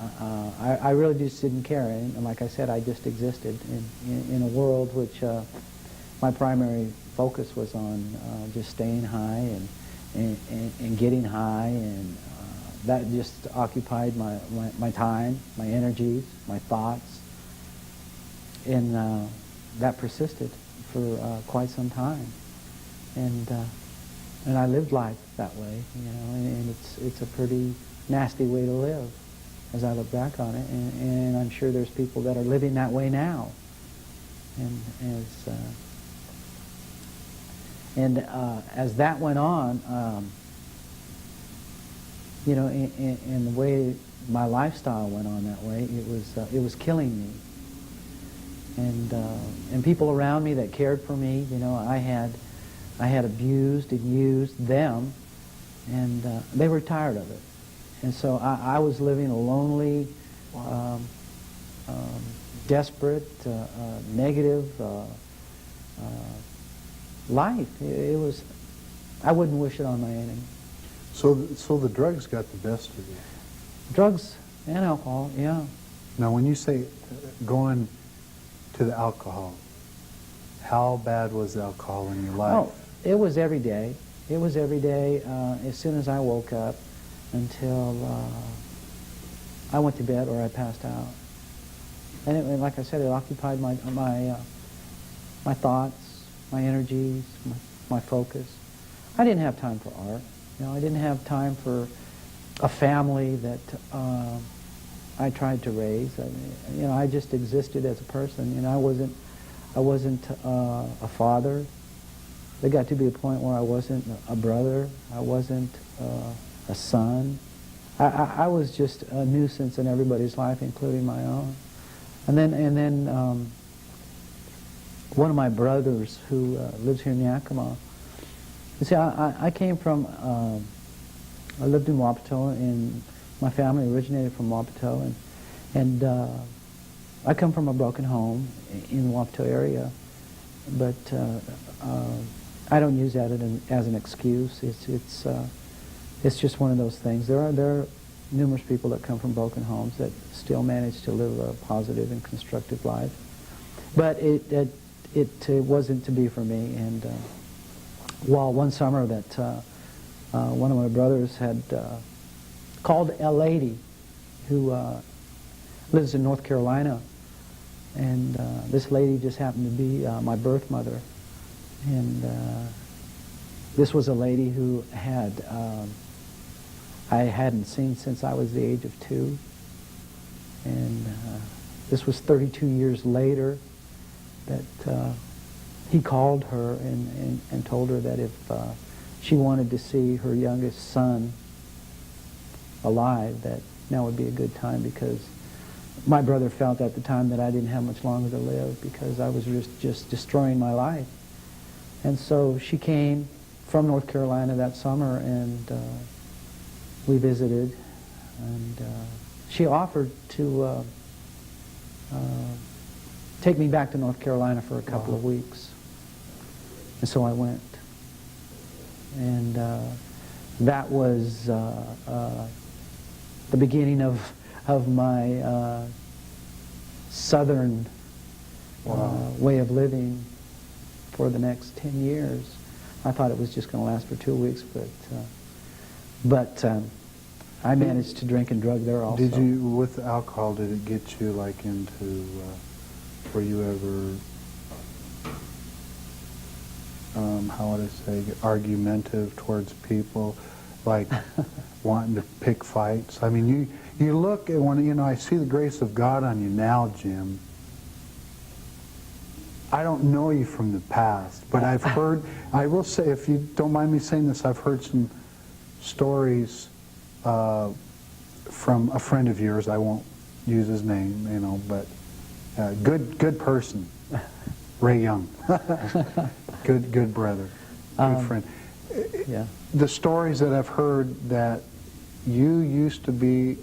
I really just didn't care. And like I said, I just existed in a world which my primary focus was on just staying high and getting high, and that just occupied my time, my energies, my thoughts, and that persisted for quite some time. And I lived life that way, you know, and it's a pretty nasty way to live as I look back on it, and I'm sure there's people that are living that way now. And as that went on, you know, in the way my lifestyle went on that way, it was killing me. And people around me that cared for me, you know, I had abused and used them, and they were tired of it. And so I was living a lonely, desperate, negative life. It was, I wouldn't wish it on my enemy. So the drugs got the best of you. Drugs and alcohol, yeah. Now, when you say going to the alcohol, how bad was the alcohol in your life? Oh, it was every day. It was every day as soon as I woke up until I went to bed or I passed out. And like I said, it occupied my thoughts, my energies, my focus. I didn't have time for art. You know, I didn't have time for a family that I tried to raise. You know, I just existed as a person. You know, I wasn't a father. There got to be a point where I wasn't a brother. I wasn't a son. I was just a nuisance in everybody's life, including my own. And then one of my brothers who lives here in Yakima. You see, I came from, I lived in Wapato, and my family originated from Wapato, and I come from a broken home in the Wapato area, but I don't use that as an excuse. It's just one of those things. There are numerous people that come from broken homes that still manage to live a positive and constructive life, but it wasn't to be for me. And well, one summer that one of my brothers had called a lady who lives in North Carolina, and this lady just happened to be my birth mother. And this was a lady who I hadn't seen since I was the age of 2. And this was 32 years later that he called her and told her that if she wanted to see her youngest son alive, that now would be a good time, because my brother felt at the time that I didn't have much longer to live because I was just destroying my life. And so she came from North Carolina that summer, and we visited, and she offered to take me back to North Carolina for a couple of weeks. And so I went. And that was the beginning of my southern way of living for the next 10 years. I thought it was just going to last for 2 weeks, but I managed to drink and drug there also. Did you, with alcohol, did it get you like into, were you ever, how would I say, argumentative towards people, like wanting to pick fights? I mean, you look at when, you know, I see the grace of God on you now, Jim. I don't know you from the past, but I've heard, I will say, if you don't mind me saying this, I've heard some stories from a friend of yours. I won't use his name, you know, but good person, Ray Young. good brother, good friend. Yeah. The stories that I've heard that you used to be,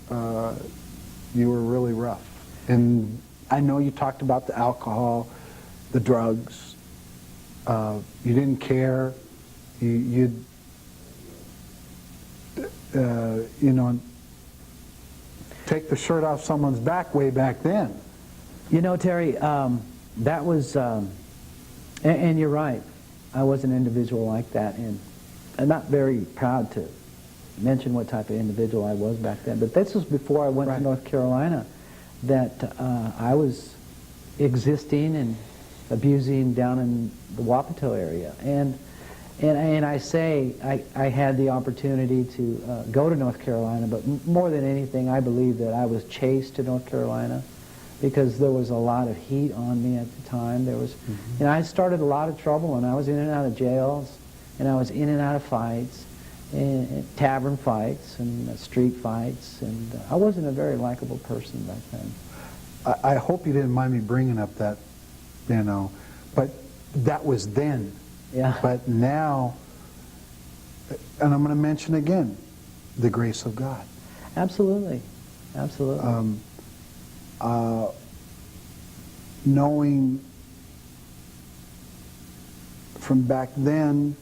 you were really rough. And I know you talked about the alcohol, the drugs. You didn't care. You'd you know, take the shirt off someone's back way back then. You know, Terry, that was, and you're right. I was an individual like that, and I'm not very proud to mention what type of individual I was back then. But this was before I went to North Carolina, that I was existing and abusing down in the Wapato area. And I say I had the opportunity to go to North Carolina, but more than anything, I believe that I was chased to North Carolina because there was a lot of heat on me at the time. There was, and I started a lot of trouble, and I was in and out of jails, and I was in and out of fights, and tavern fights, and street fights, and I wasn't a very likable person back then. I hope you didn't mind me bringing up that, you know, but that was then. Yeah. But now, and I'm going to mention again, the grace of God. Absolutely. Absolutely. Knowing from back then,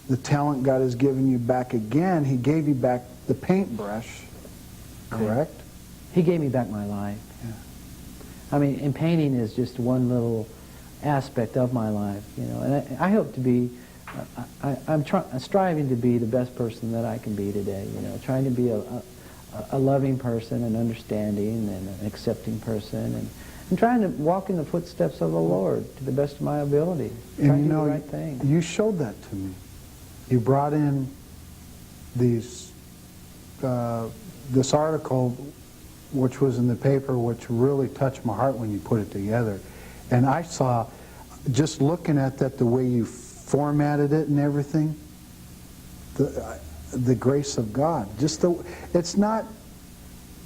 the talent God has given you back again, He gave you back the paintbrush, correct? He gave me back my life. Yeah. I mean, and painting is just one little aspect of my life, you know. And I hope to be, I'm striving to be the best person that I can be today, you know, trying to be a loving person, an understanding and an accepting person, and trying to walk in the footsteps of the Lord to the best of my ability, trying to do the right thing. You showed that to me. You brought in these, this article, which was in the paper, which really touched my heart when you put it together. And I saw, just looking at that, the way you formatted it and everything, the grace of God. It's not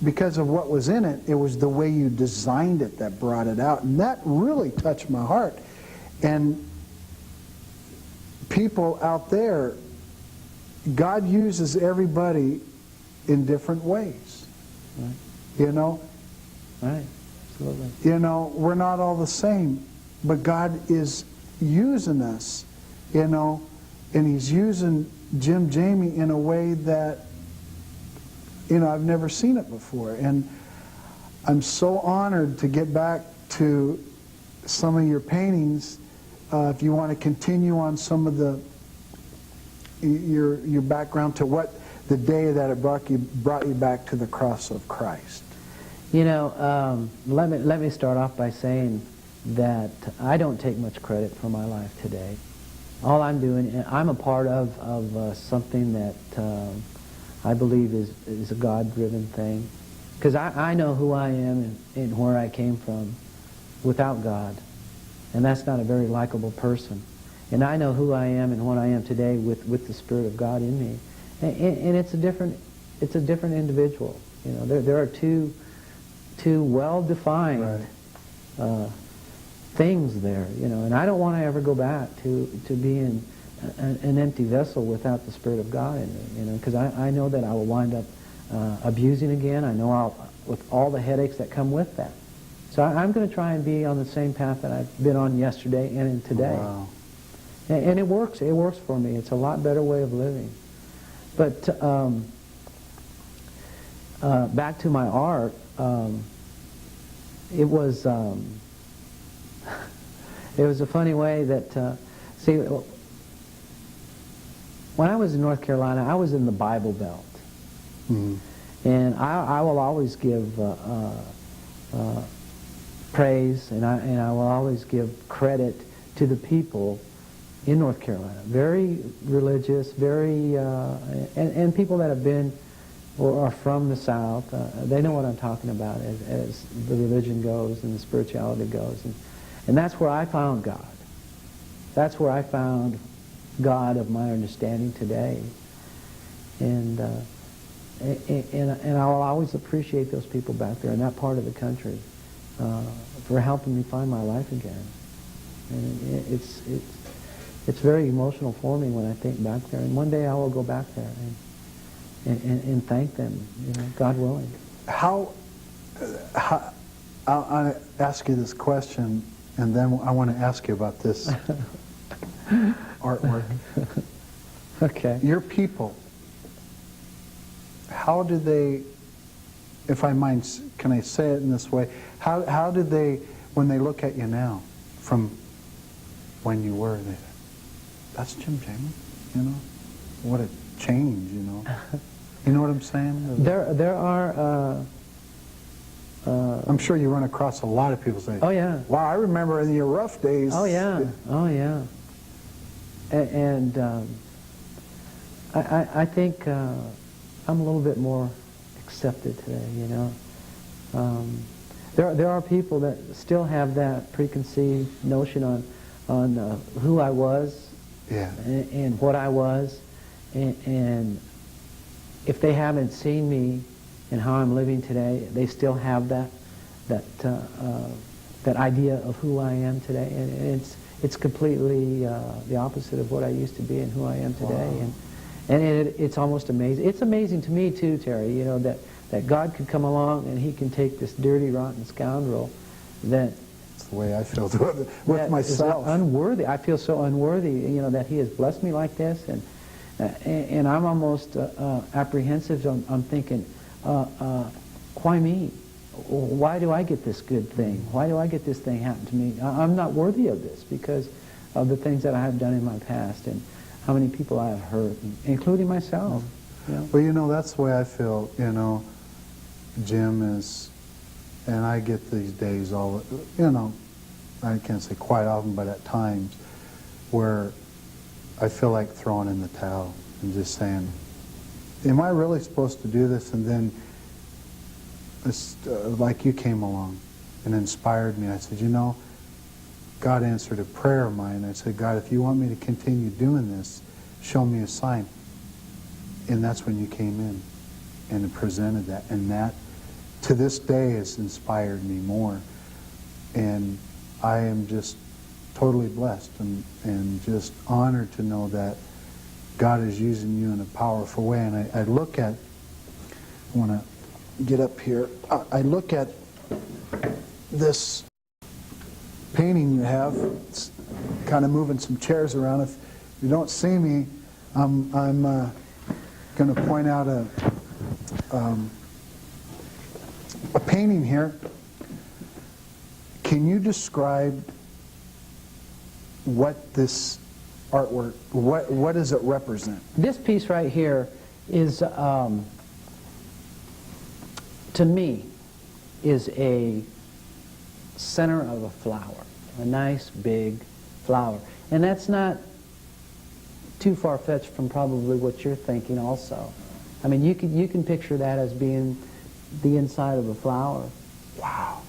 because of what was in it, it was the way you designed it that brought it out. And that really touched my heart. And people out there, God uses everybody in different ways. Right. You know? Right. Absolutely. You know, we're not all the same, but God is using us, you know, and He's using Jim Jamie in a way that, you know, I've never seen it before. And I'm so honored to get back to some of your paintings. If you want to continue on some of your background to what the day that it brought you back to the cross of Christ. You know, let me start off by saying that I don't take much credit for my life today. All I'm doing, I'm a part of something that I believe is a God-driven thing. Because I know who I am and where I came from without God. And that's not a very likable person. And I know who I am and what I am today with the Spirit of God in me. And it's a different individual. You know, there are two well-defined things there, you know, and I don't want to ever go back to being an empty vessel without the Spirit of God in me, you know, because I know that I will wind up abusing again. I know with all the headaches that come with that. So I'm going to try and be on the same path that I've been on yesterday and in today. Wow. And it works. It works for me. It's a lot better way of living. But back to my art, it was a funny way that, see, When I was in North Carolina, I was in the Bible Belt. And I will always give praise, and I will always give credit to the people in North Carolina. Very religious, very, and people that have been or are from the South, they know what I'm talking about as the religion goes and the spirituality goes. And that's where I found God. That's where I found God of my understanding today. And I will always appreciate those people back there in that part of the country for helping me find my life again. And it's very emotional for me when I think back there. And one day I will go back there and thank them, God willing. How I'll ask you this question, and then I want to ask you about this artwork. Okay. Your people, how do they, if I mind, can I say it in this way? How did they, when they look at you now, from when you were there, that's Jim Jamin, what a change, You know what I'm saying? There are. I'm sure you run across a lot of people saying, Oh yeah. Wow, I remember in your rough days. Oh yeah. Oh yeah. And I think I'm a little bit more accepted today. There are people that still have that preconceived notion on who I was, Yeah. and what I was, and if they haven't seen me and how I'm living today, they still have that idea of who I am today, and it's completely the opposite of what I used to be and who I am today. Wow. And it's almost amazing. It's amazing to me too, Terry. That God could come along and He can take this dirty, rotten scoundrel that. That's the way I feel with myself. Is unworthy. I feel so unworthy. That He has blessed me like this, and I'm almost apprehensive. I'm thinking, why me? Why do I get this good thing? Why do I get this thing happen to me? I'm not worthy of this because of the things that I have done in my past and how many people I have hurt, including myself. Well, that's the way I feel, Jim is, and I get these days all, I can't say quite often, but at times, where I feel like throwing in the towel and just saying, am I really supposed to do this? And then, like you came along and inspired me. I said, God answered a prayer of mine. I said, God, if you want me to continue doing this, show me a sign. And that's when you came in and presented that. And that, to this day, has inspired me more. And I am just totally blessed and just honored to know that God is using you in a powerful way. And I look at, I want to get up here, I look at this painting you have. It's kind of moving some chairs around. If you don't see me, I'm going to point out a painting here. Can you describe what this artwork, what does it represent? This piece right here is, to me, is a center of a flower, a nice big flower. And that's not too far-fetched from probably what you're thinking also. I mean, you can picture that as being the inside of a flower. Wow.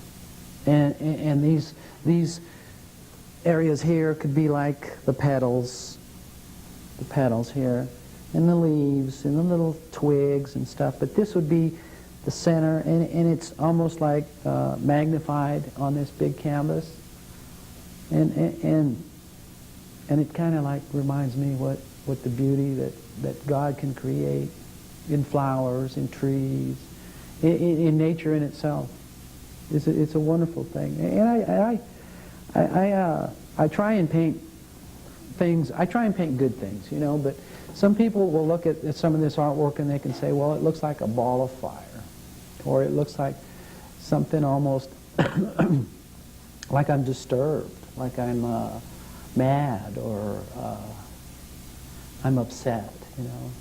And these areas here could be like the petals here, and the leaves, and the little twigs and stuff. But this would be the center, and it's almost like magnified on this big canvas. And it kind of like reminds me what the beauty that God can create in flowers, in trees, in nature in itself. It's a wonderful thing. And I try and paint things. I try and paint good things, but some people will look at some of this artwork and they can say, well, it looks like a ball of fire, or it looks like something almost like I'm disturbed, like I'm mad, or I'm upset. you know.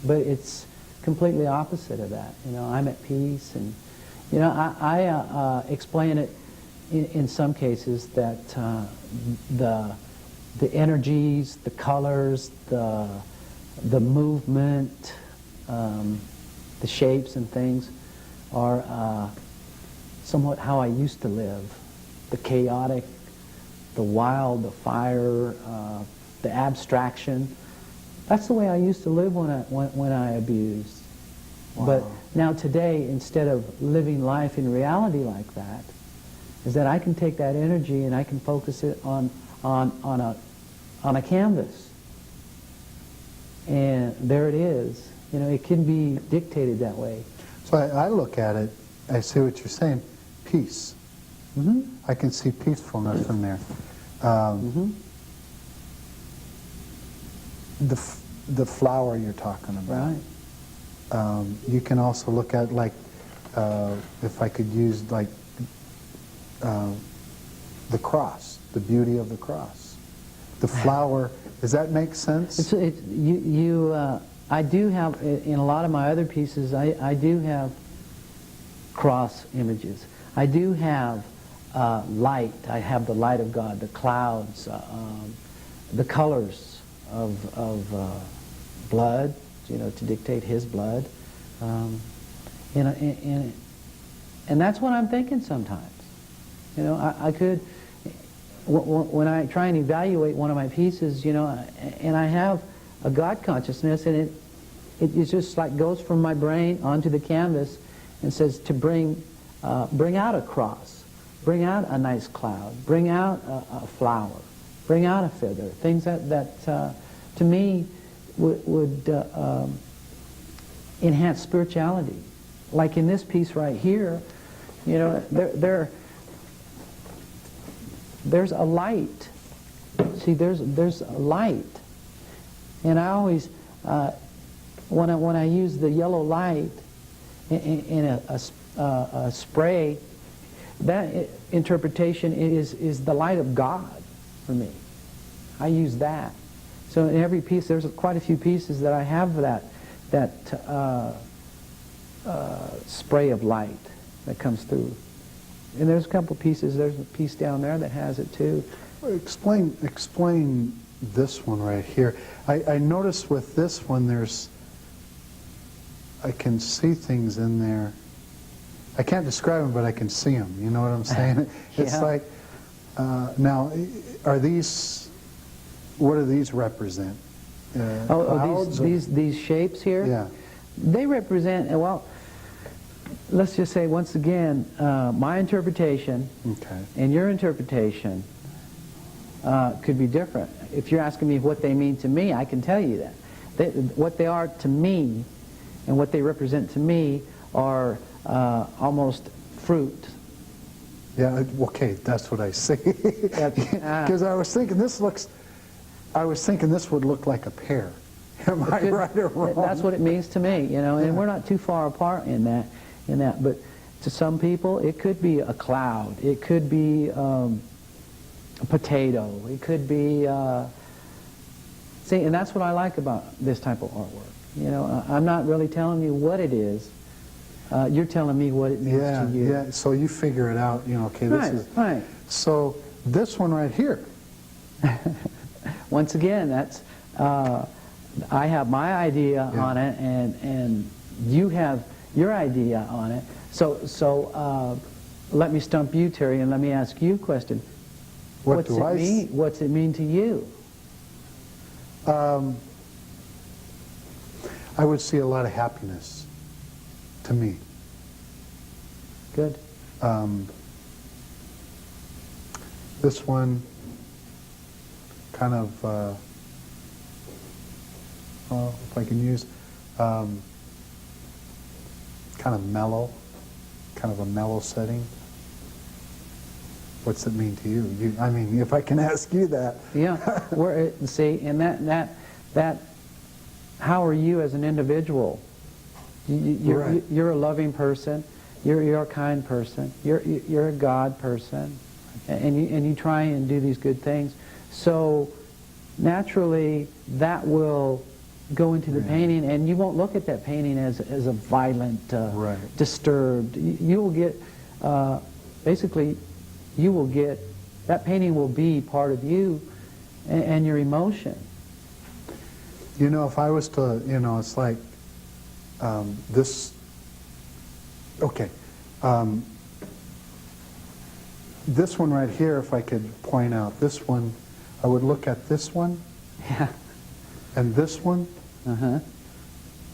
But it's completely opposite of that. You know, I'm at peace, and you know, I explain it in some cases that the energies, the colors, the movement, the shapes and things are somewhat how I used to live. The chaotic, the wild, the fire, the abstraction. That's the way I used to live when I abused. Wow. But now today, instead of living life in reality like that, is that I can take that energy and I can focus it on a canvas. And there it is. You know, it can be dictated that way. So I look at it, I see what you're saying, peace. Mm-hmm. I can see peacefulness in there. The flower you're talking about. Right. You can also look at, like, if I could use, like, the cross, the beauty of the cross. The flower, does that make sense? I do have, in a lot of my other pieces, I do have cross images. I do have light. I have the light of God, the clouds, the colors of blood, you know, to dictate His blood. And that's what I'm thinking sometimes. You know, I could, when I try and evaluate one of my pieces, you know, and I have a God consciousness, and it just like goes from my brain onto the canvas and says to bring out a cross, bring out a nice cloud, bring out a flower, bring out a feather, things that to me would enhance spirituality. Like in this piece right here, you know, there's a light. See, there's a light, and I always when I use the yellow light in a spray, that interpretation is the light of God for me. I use that. So in every piece, there's quite a few pieces that I have that spray of light that comes through. And there's a couple pieces. There's a piece down there that has it too. Explain this one right here. I notice with this one, I can see things in there. I can't describe them, but I can see them. You know what I'm saying? It's Yeah. like, now, what do these represent? Clouds These shapes here? Yeah. They represent, well, let's just say once again, my interpretation Okay. and your interpretation could be different. If you're asking me what they mean to me, I can tell you that. What they are to me and what they represent to me are almost fruit. Yeah, okay, that's what I see. Because I was thinking this would look like a pear. Am I right or wrong? That's what it means to me, you know, and we're not too far apart in that. But to some people, it could be a cloud. It could be a potato. It could be... see, and that's what I like about this type of artwork. You know, I'm not really telling you what it is. You're telling me what it means to you. Yeah, so you figure it out, you know, okay, this Right, is... right. So this one right here. Once again, that's... I have my idea on it, and you have your idea on it. So let me stump you, Terry, and let me ask you a question. What's it mean to you? I would see a lot of happiness to me. Good. This one kind of, if I can use, kind of mellow, kind of a mellow setting. What's it mean to you? I mean, if I can ask you that. Yeah. See, and that. How are you as an individual? You're a loving person. You're a kind person. You're a God person, and you try and do these good things. So naturally, that will go into the Yeah. painting, and you won't look at that painting as a violent, Right. disturbed. You will get, basically, you will get, that painting will be part of you and your emotion. You know, if I was to, it's like this, okay. This one right here, if I could point out, this one, I would look at this one Yeah. and this one. Uh-huh.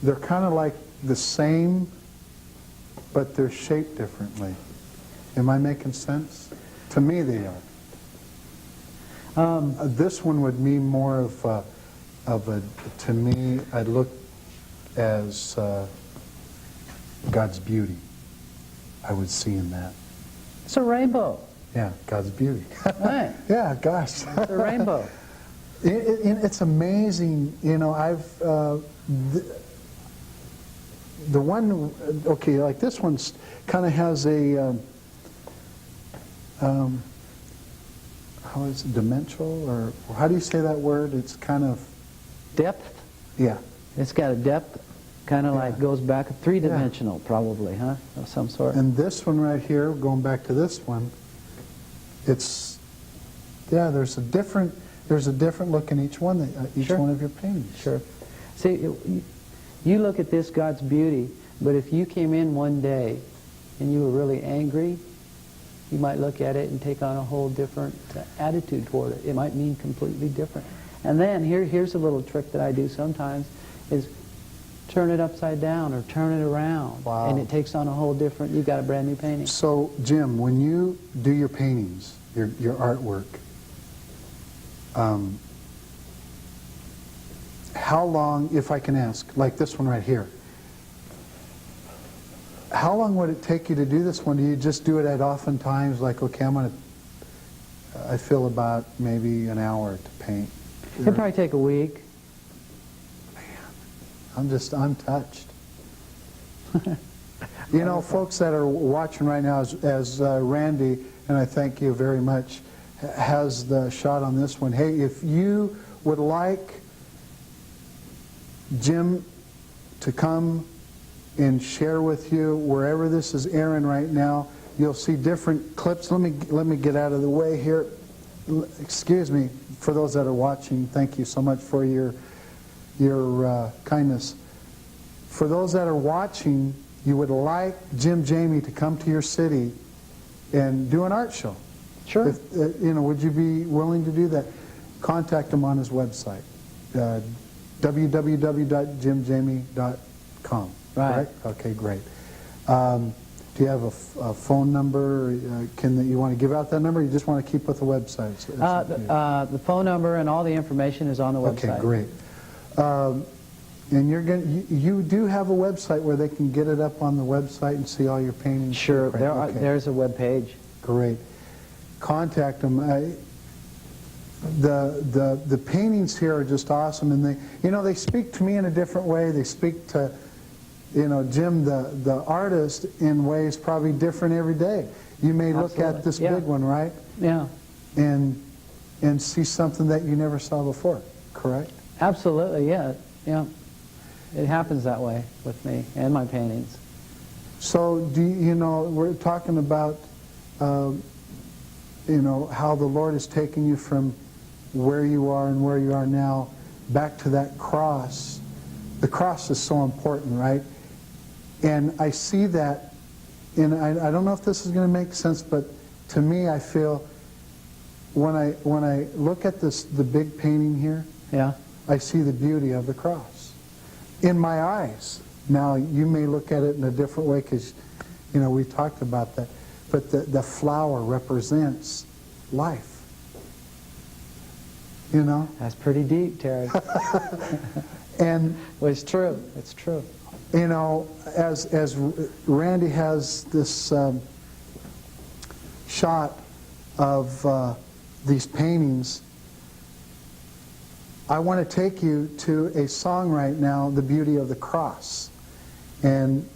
They're kind of like the same, but they're shaped differently. Am I making sense? To me, they are. This one would be more of a, to me, I look as God's beauty. I would see in that. It's a rainbow. Yeah, God's beauty. Right. Yeah, gosh. It's a rainbow. It's amazing, I've, the one, okay, like this one's kind of has a, how is it, dimensional, or how do you say that word? It's kind of, Depth. yeah. It's got a depth, kind of Yeah. like goes back, three-dimensional probably, huh? Of some sort. And this one right here, going back to this one, it's, yeah, there's a different look in each one, each Sure. one of your paintings. Sure. See, you look at this God's beauty, but if you came in one day and you were really angry, you might look at it and take on a whole different attitude toward it. It might mean completely different. And then here's a little trick that I do sometimes is turn it upside down or turn it around. Wow. And it takes on a whole different, you've got a brand new painting. So, Jim, when you do your paintings, your artwork, how long, if I can ask, like this one right here, how long would it take you to do this one? Do you just do it at often times, like, okay, I feel about maybe an hour to paint? It'd probably take a week. I'm touched. Folks that are watching right now, as Randy, and I thank you very much, has the shot on this one. Hey, if you would like Jim to come and share with you wherever this is airing right now, you'll see different clips. Let me get out of the way here. Excuse me, for those that are watching, thank you so much for your kindness. For those that are watching, you would like Jim Jamie to come to your city and do an art show. Sure. If, would you be willing to do that? Contact him on his website, www.jimjamie.com. Right. Okay, great. Do you have a phone number? You want to give out that number? Or you just want to keep with the website? The phone number and all the information is on the website. Okay, great. And you do have a website where they can get it up on the website and see all your paintings? Sure, Okay. there's a web page. Great. Contact them. The paintings here are just awesome, and they speak to me in a different way. They speak to Jim, the artist, in ways probably different every day. You may look at this big one, right? Yeah. And see something that you never saw before, correct? Absolutely, yeah. Yeah. It happens that way with me and my paintings. So, we're talking about, how the Lord is taking you from where you are and where you are now back to that cross. The cross is so important, right? And I see that, and I don't know if this is going to make sense, but to me, I feel when I look at the big painting here, Yeah. I see the beauty of the cross in my eyes. Now, you may look at it in a different way because, we talked about that. But the flower represents life. That's pretty deep, Terry. And, Well, it's true. It's true. as Randy has this shot of these paintings, I want to take you to a song right now, The Beauty of the Cross. And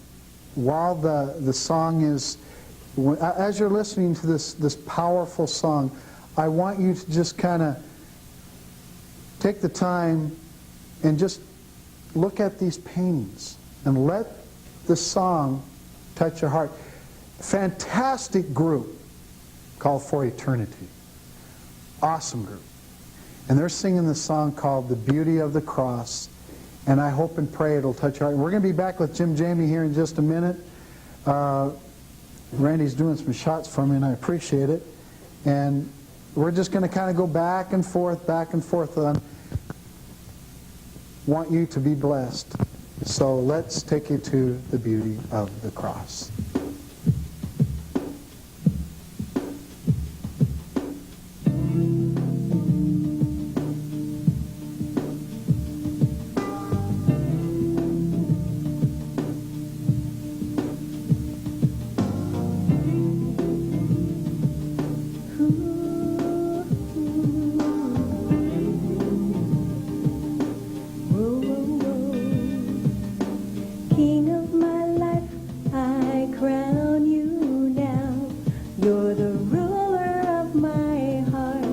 while the song is, as you're listening to this powerful song, I want you to just kind of take the time and just look at these paintings and let the song touch your heart. Fantastic group called For Eternity. Awesome group. And they're singing the song called The Beauty of the Cross. And I hope and pray it'll touch your heart. We're going to be back with Jim Jamie here in just a minute. Randy's doing some shots for me, and I appreciate it. And we're just going to kind of go back and forth on. Want you to be blessed. So let's take you to the beauty of the cross. King of my life, I crown you now. You're the ruler of my heart.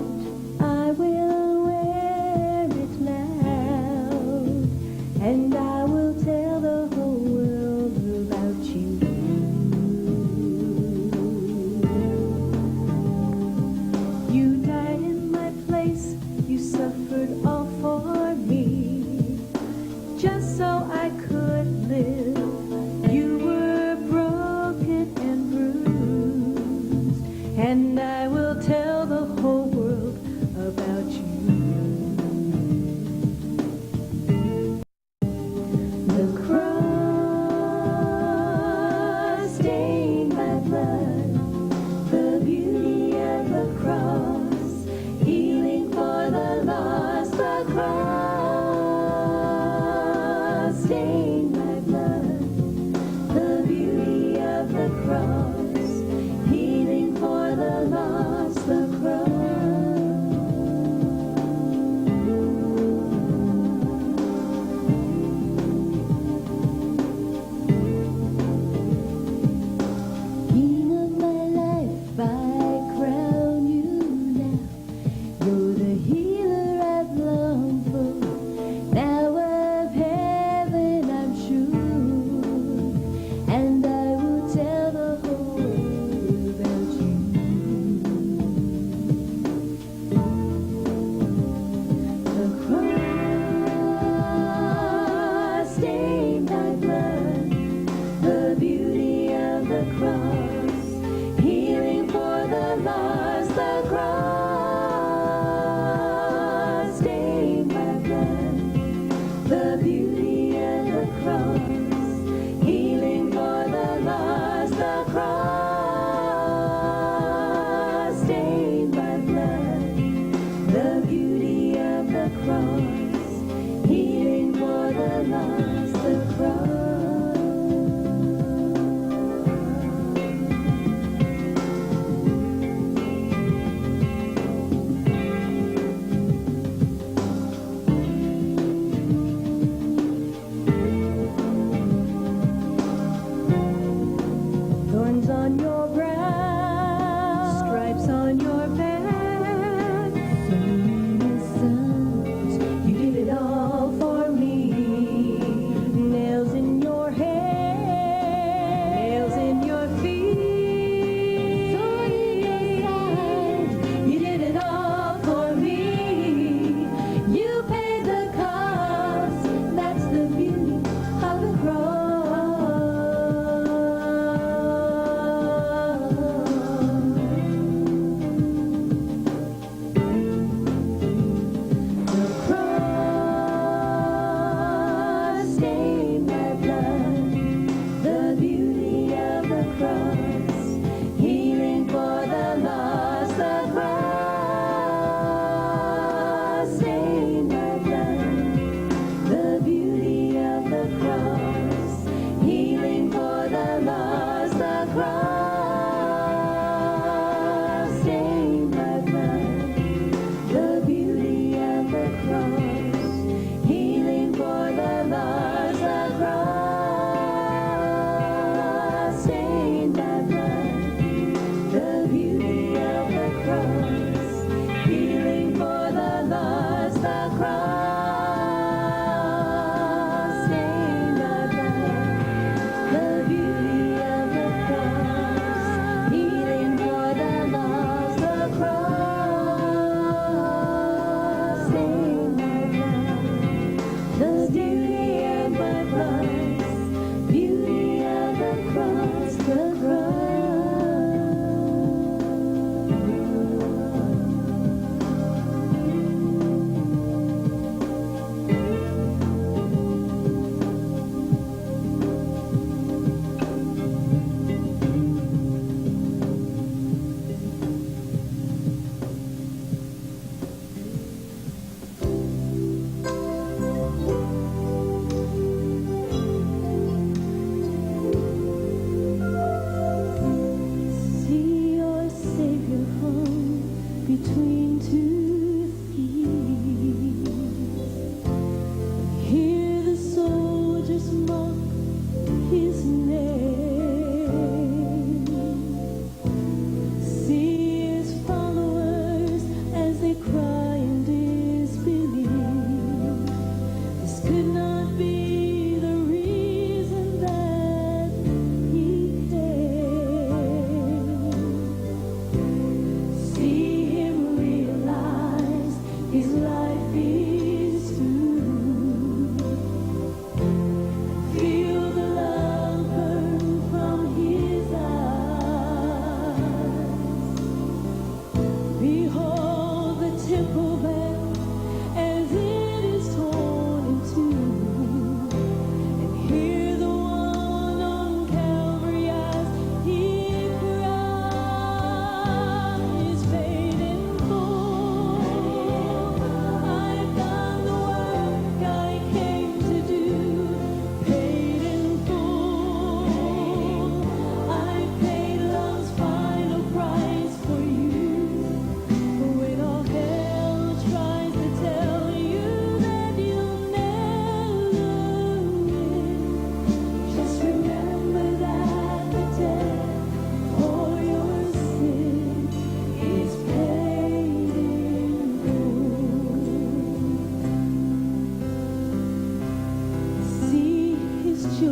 I will wear it now, and I will tell the whole world about you. You died in my place, you suffered all for me, just so I could live. You were broken and bruised, and I will tell the whole world about you. The cross stained by blood, the beauty of the cross, healing for the lost. The cross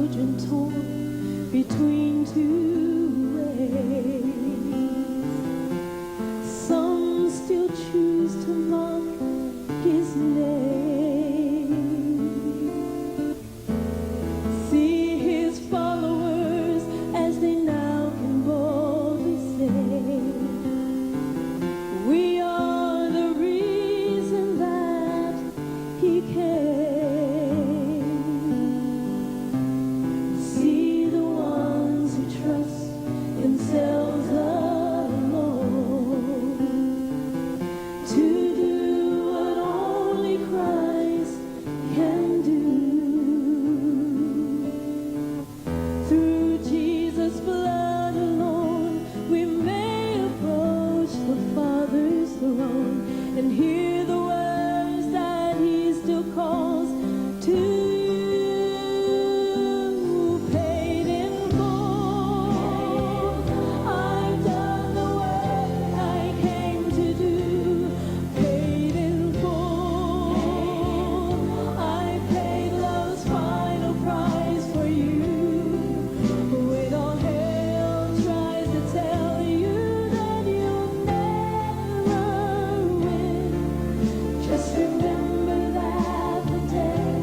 children torn between two ways. Some still choose to mock his name. See his followers as they now can boldly say, we are the reason that he came. See the ones who trust themselves alone to do what only Christ can do. Through Jesus' blood alone, we may approach the Father's throne and hear the words that he still calls to you. Paid in full, I've done the work I came to do. Paid in full, I paid love's final price for you. When all hell tries to tell you that you'll never win, just remember that the day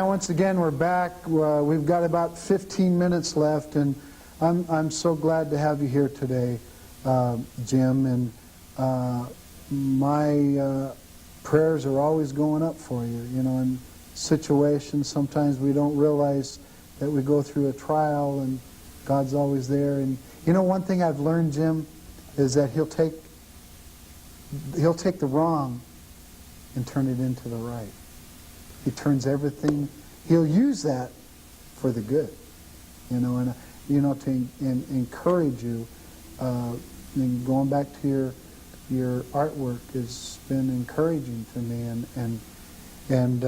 Dan, once again, we're back. We've got about 15 minutes left, and I'm so glad to have you here today, Jim. And my prayers are always going up for you. You know, in situations sometimes we don't realize that we go through a trial, and God's always there. And you know, one thing I've learned, Jim, is that He'll take the wrong and turn it into the right. He turns everything. He'll use that for the good, you know, and to encourage you. And going back to your artwork has been encouraging to me, and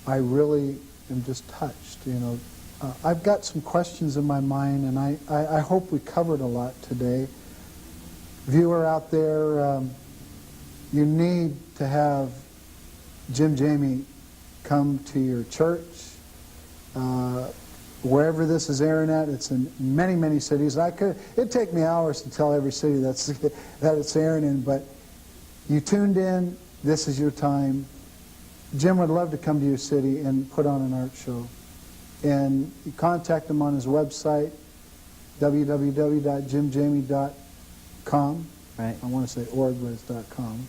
I really am just touched. You know, I've got some questions in my mind, and I hope we covered a lot today. Viewer out there, you need to have Jim Jamie come to your church. Wherever this is airing at, it's in many, many cities. It'd take me hours to tell every city that it's airing in, but you tuned in, this is your time. Jim would love to come to your city and put on an art show. And you contact him on his website, www.jimjamie.com. Right. I want to say org, but it's .com.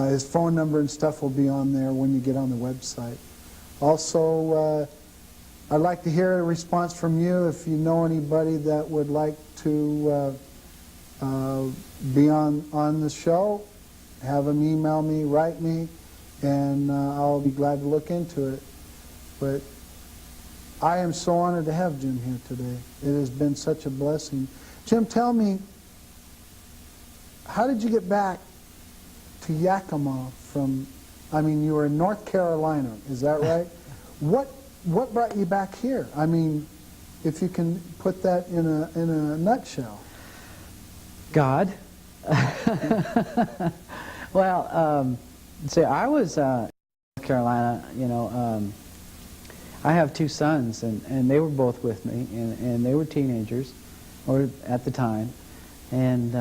His phone number and stuff will be on there when you get on the website. Also, I'd like to hear a response from you if you know anybody that would like to be on the show. Have them email me, write me, and I'll be glad to look into it. But I am so honored to have Jim here today. It has been such a blessing. Jim, tell me, how did you get back to Yakima from, I mean, you were in North Carolina, is that right? What brought you back here? I mean, if you can put that in a nutshell. God. Well, see, I was in North Carolina, you know, I have two sons, and they were both with me, and they were teenagers, or at the time, and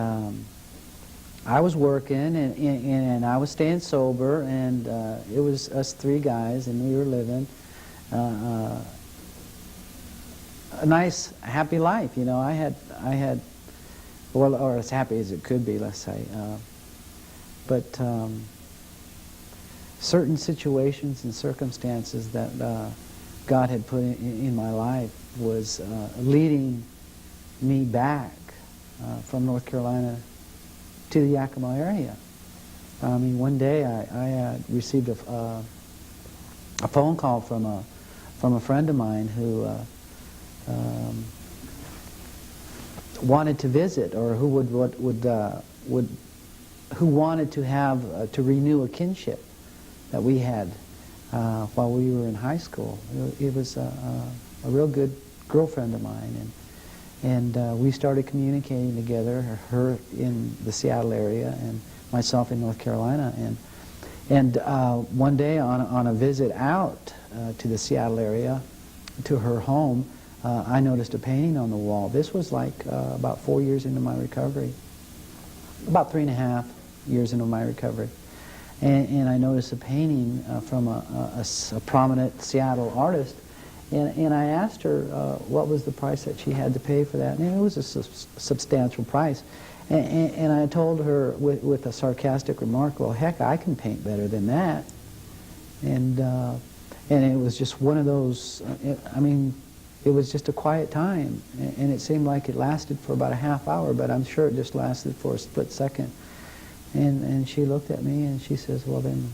I was working, and I was staying sober, and it was us three guys, and we were living a nice, happy life. You know, I had, well, or as happy as it could be, let's say. But certain situations and circumstances that God had put in my life was leading me back from North Carolina to the Yakima area. I mean, one day I received a phone call from a friend of mine who wanted to visit, or who who wanted to have to renew a kinship that we had while we were in high school. It was a real good girlfriend of mine, and we started communicating together, her in the Seattle area and myself in North Carolina. And one day on a visit out to the Seattle area, to her home, I noticed a painting on the wall. This was like about 4 years into my recovery, about 3.5 years into my recovery. And I noticed a painting from a prominent Seattle artist. And I asked her what was the price that she had to pay for that. And it was a substantial price. And I told her with a sarcastic remark, well, heck, I can paint better than that. And it was just one of those, I mean, it was just a quiet time. And it seemed like it lasted for about a half hour, but I'm sure it just lasted for a split second. And she looked at me and she says, well, then,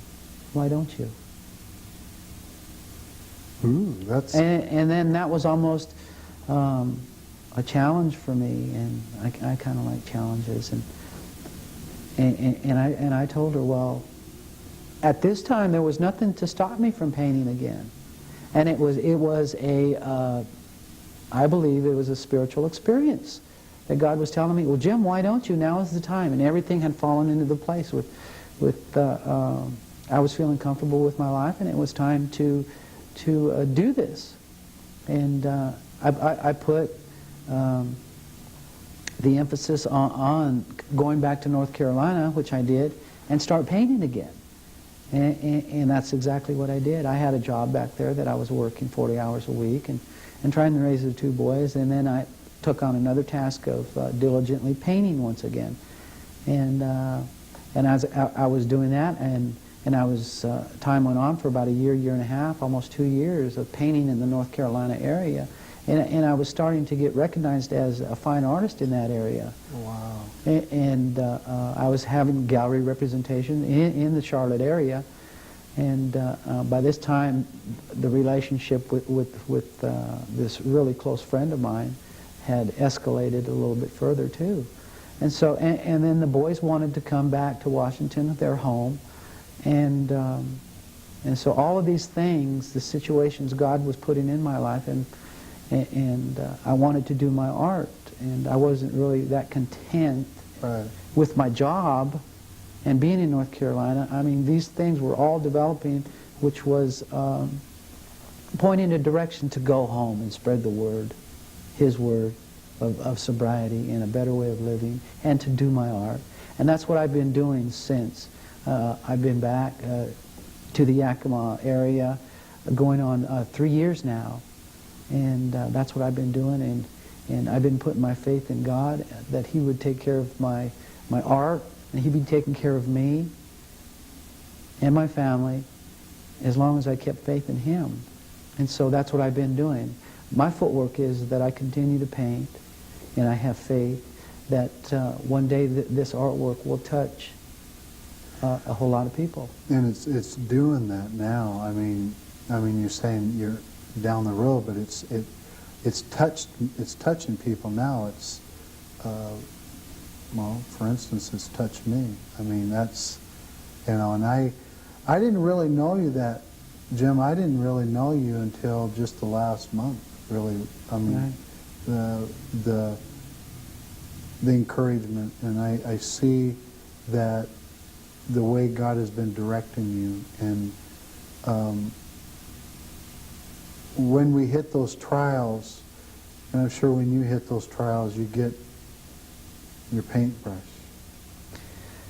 why don't you? That's... And then that was almost a challenge for me, and I kind of like challenges. And I told her, well, at this time there was nothing to stop me from painting again. And it was a, I believe it was a spiritual experience that God was telling me, well, Jim, why don't you? Now is the time. And everything had fallen into the place I was feeling comfortable with my life, and it was time to do this. And I put the emphasis on going back to North Carolina, which I did, and start painting again. And that's exactly what I did. I had a job back there that I was working 40 hours a week and trying to raise the two boys, and then I took on another task of diligently painting once again. And as I was doing that, and I was, time went on for about a year, year and a half, almost 2 years of painting in the North Carolina area. And I was starting to get recognized as a fine artist in that area. Wow. And I was having gallery representation in the Charlotte area. And by this time, the relationship with this really close friend of mine had escalated a little bit further too. And so, and then the boys wanted to come back to Washington, their home. And so all of these things, the situations God was putting in my life, and I wanted to do my art, and I wasn't really that content with my job and being in North Carolina. I mean, these things were all developing, which was pointing a direction to go home and spread the word, His word of sobriety and a better way of living, and to do my art. And that's what I've been doing since. I've been back to the Yakima area going on 3 years now. And that's what I've been doing, and I've been putting my faith in God that He would take care of my art, and He'd be taking care of me and my family as long as I kept faith in Him. And so that's what I've been doing. My footwork is that I continue to paint, and I have faith that one day this artwork will touch a whole lot of people. And it's doing that now. I mean, you're saying you're down the road, but it's touching people now. It's well, for instance, it's touched me. I mean, that's, and I didn't really know you that, Jim. I didn't really know you until just the last month, really. I mean, the encouragement, and I see that the way God has been directing you, and when we hit those trials, and I'm sure when you hit those trials, you get your paintbrush.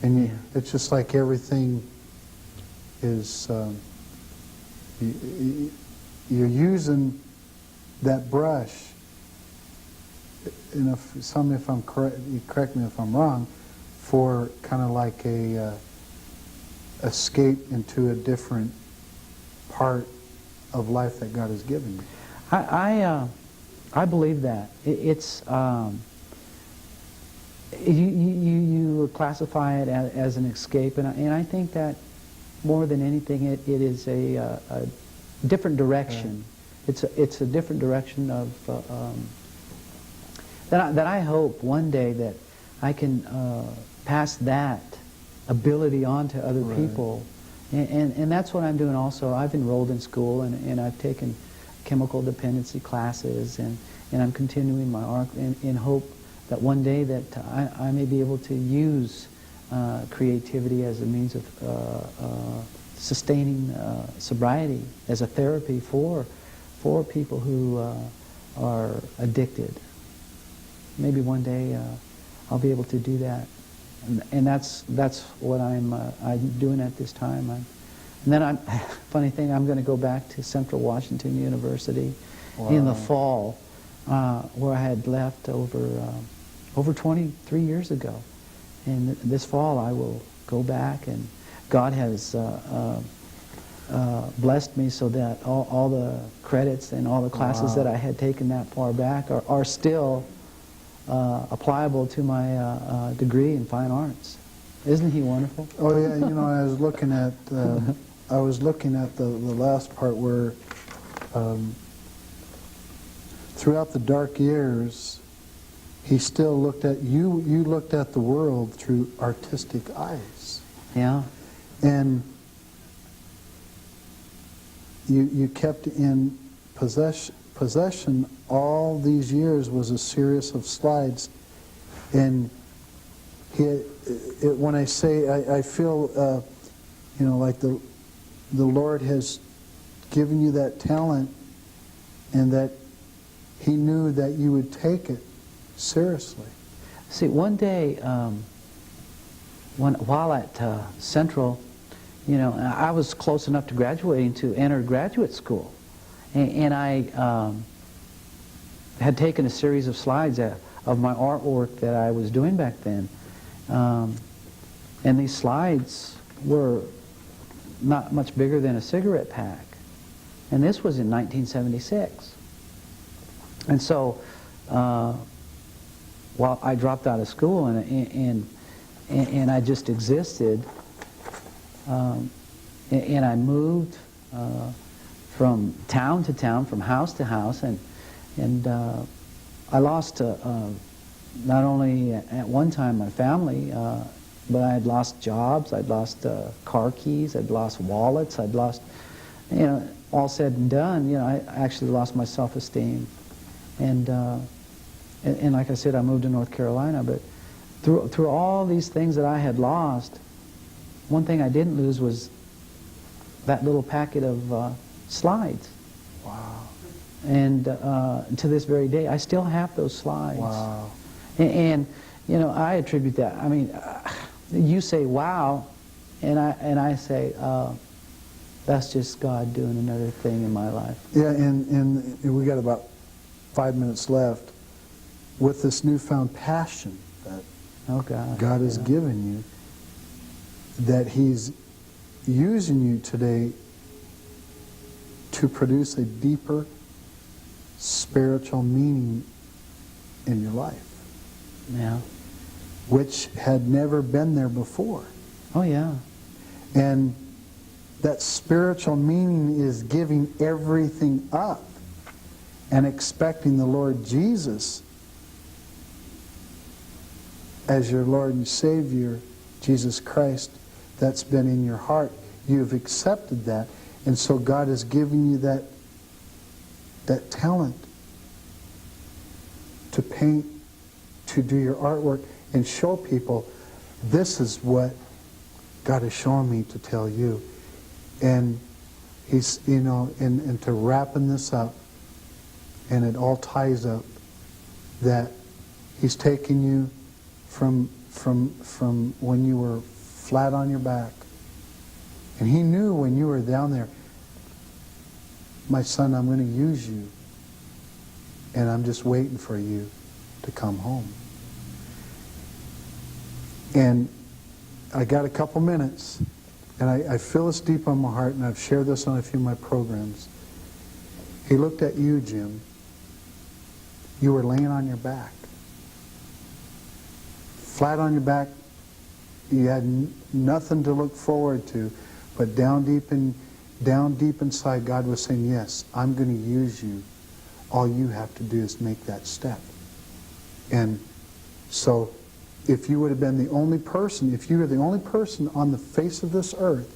And it's just like everything is, you're using that brush, and if I'm correct, you correct me if I'm wrong, for kind of like a escape into a different part of life that God has given you. I believe that it's you classify it as an escape, and I think that more than anything, it is a different direction. Yeah. It's a different direction of that I hope one day that I can pass that ability on to other people. And that's what I'm doing also. I've enrolled in school, and I've taken chemical dependency classes, and I'm continuing my art in hope that one day that I may be able to use creativity as a means of sustaining sobriety, as a therapy for people who are addicted. Maybe one day I'll be able to do that. And that's what I'm doing at this time. And then funny thing, I'm going to go back to Central Washington University in the fall, where I had left over 23 years ago. And this fall I will go back, and God has blessed me so that all the credits and all the classes that I had taken that far back are still applicable to my degree in fine arts. Isn't He wonderful? Oh yeah, you know, I was looking at the last part where throughout the dark years, He still looked at you. You looked at the world through artistic eyes. Yeah. And you kept in possession all these years was a series of slides, and when I say I feel you know, like the Lord has given you that talent, and that He knew that you would take it seriously. See, one day while at Central, you know, I was close enough to graduating to enter graduate school. And I had taken a series of slides of my artwork that I was doing back then. And these slides were not much bigger than a cigarette pack. And this was in 1976. And so, while I dropped out of school and I just existed, and I moved from town to town, from house to house, and I lost not only at one time my family, but I had lost jobs, I'd lost car keys, I'd lost wallets, I'd lost, you know, all said and done, you know, I actually lost my self-esteem. And like I said, I moved to North Carolina, but through all these things that I had lost, one thing I didn't lose was that little packet of slides. Wow. And to this very day, I still have those slides. Wow. And you know, I attribute that. I mean, you say, wow, and I say, that's just God doing another thing in my life. Yeah, and we got about 5 minutes left. With this newfound passion that God has given you, that He's using you today to produce a deeper spiritual meaning in your life. Yeah. Which had never been there before. Oh, yeah. And that spiritual meaning is giving everything up and expecting the Lord Jesus as your Lord and Savior, Jesus Christ, that's been in your heart. You've accepted that. And so God has given you that talent to paint, to do your artwork, and show people, this is what God has shown me to tell you. And He's, you know, and to wrapping this up, and it all ties up, that He's taking you from when you were flat on your back. And He knew when you were down there, my son, I'm going to use you. And I'm just waiting for you to come home. And I got a couple minutes, and I feel this deep on my heart, and I've shared this on a few of my programs. He looked at you, Jim. You were laying on your back. Flat on your back. You had nothing to look forward to, but down deep inside, God was saying, yes, I'm going to use you. All you have to do is make that step. And so, if you would have been the only person, if you were the only person on the face of this earth,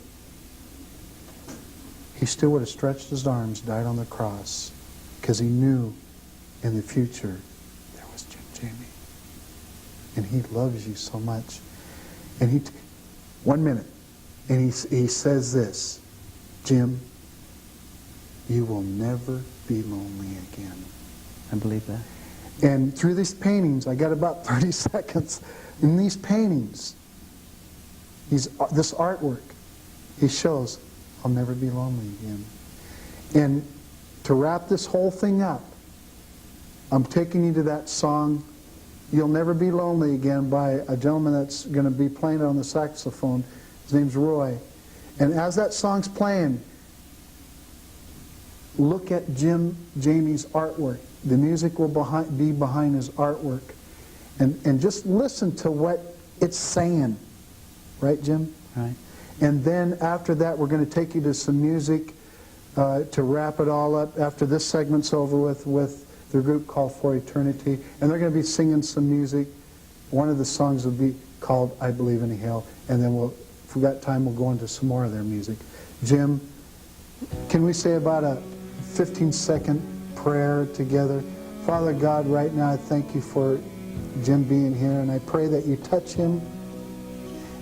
He still would have stretched His arms, died on the cross, because He knew in the future there was Jim Jamie. And He loves you so much. And 1 minute, and he says this, Jim, you will never be lonely again. I believe that. And through these paintings, I got about 30 seconds. In these paintings, this artwork, he shows, I'll never be lonely again. And to wrap this whole thing up, I'm taking you to that song, You'll Never Be Lonely Again, by a gentleman that's going to be playing it on the saxophone. His name's Roy. And as that song's playing, look at Jim Jamie's artwork. The music will be behind his artwork. And just listen to what it's saying. Right, Jim? Right. And then after that, we're going to take you to some music to wrap it all up. After this segment's over with the group called For Eternity. And they're going to be singing some music. One of the songs will be called I Believe in Hell. And then if we got time, we'll go into some more of their music. Jim, can we say about a 15-second prayer together? Father God, right now I thank you for Jim being here, and I pray that you touch him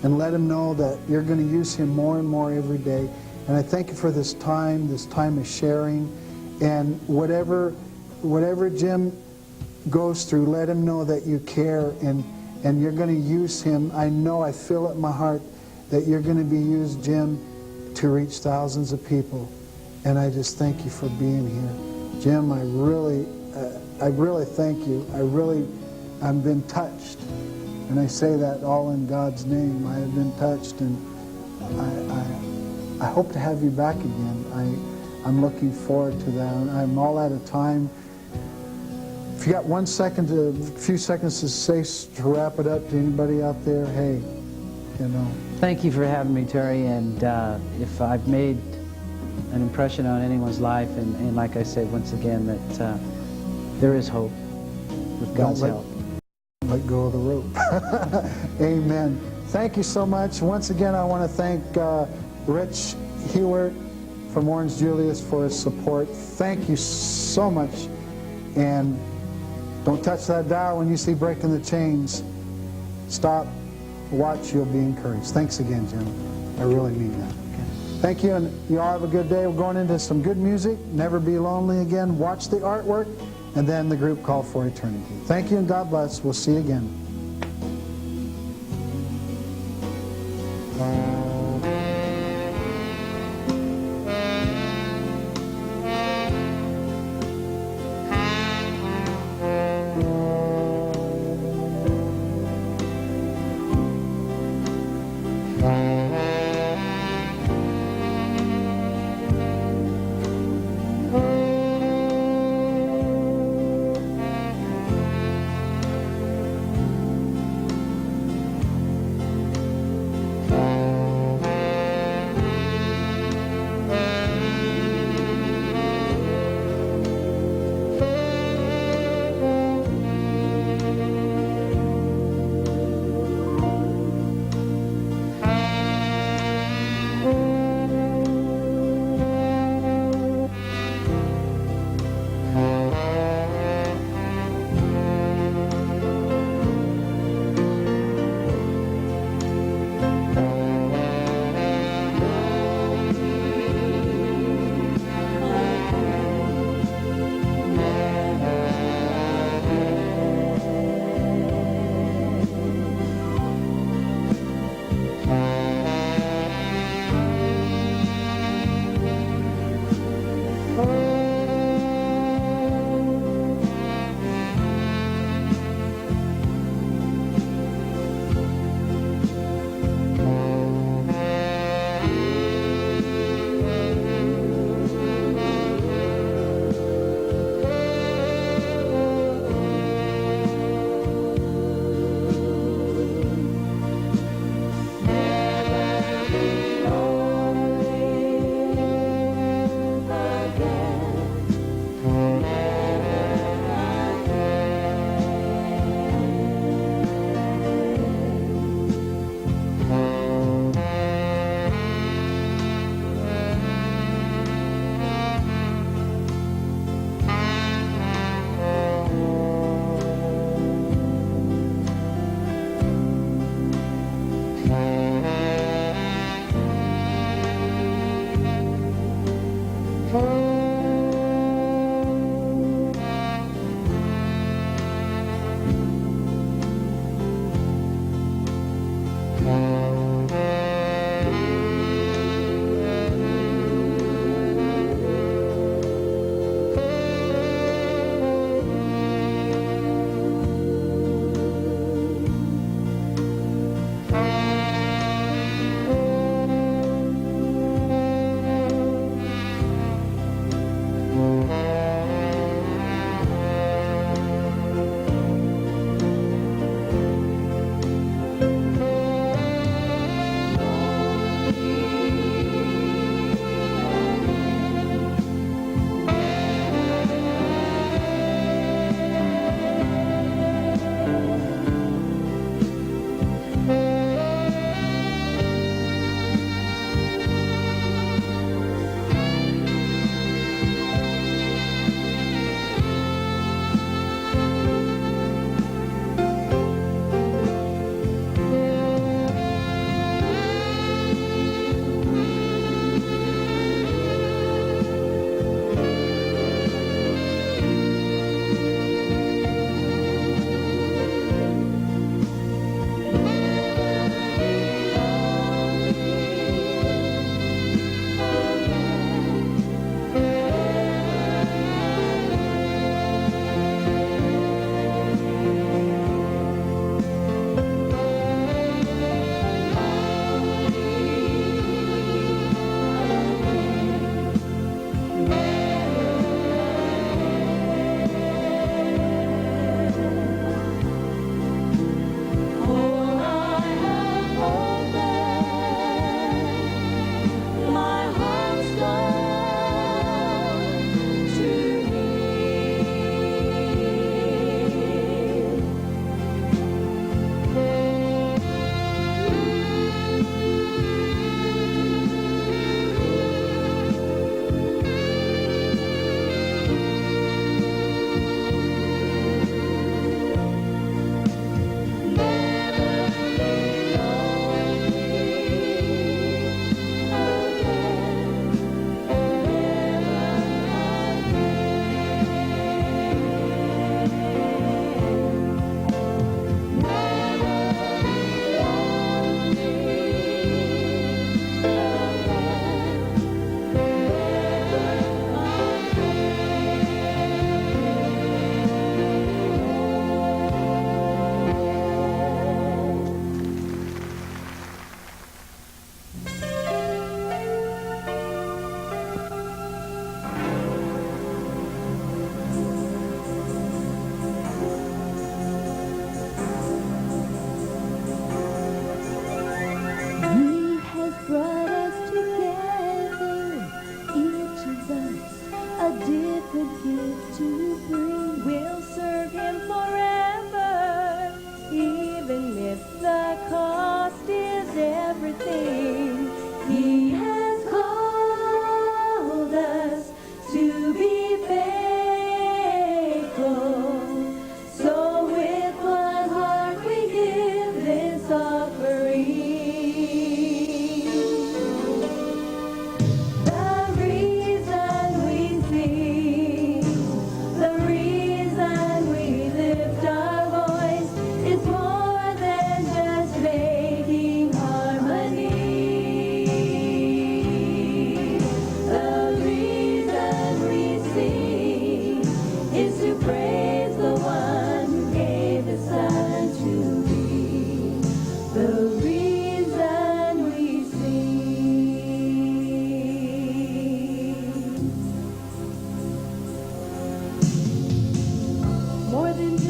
and let him know that you're going to use him more and more every day. And I thank you for this time of sharing, and whatever Jim goes through, let him know that you care, and you're going to use him. I know, I feel it in my heart that you're going to be used, Jim, to reach thousands of people. And I just thank you for being here. Jim, I really thank you. I've been touched. And I say that all in God's name. I have been touched, and I hope to have you back again. I'm looking forward to that. I'm all out of time. If you got a few seconds to say, to wrap it up to anybody out there, hey, you know. Thank you for having me, Terry, and if I've made an impression on anyone's life, and like I said, once again, that there is hope with God's help. Let go of the rope. Amen. Thank you so much. Once again, I want to thank Rich Hewart from Orange Julius for his support. Thank you so much. And don't touch that dial when you see Breaking the Chains. Stop, watch, you'll be encouraged. Thanks again, Jim. I really mean that. Okay. Thank you, and you all have a good day. We're going into some good music. Never Be Lonely Again. Watch the artwork, and then the group Call for Eternity. Thank you, and God bless. We'll see you again.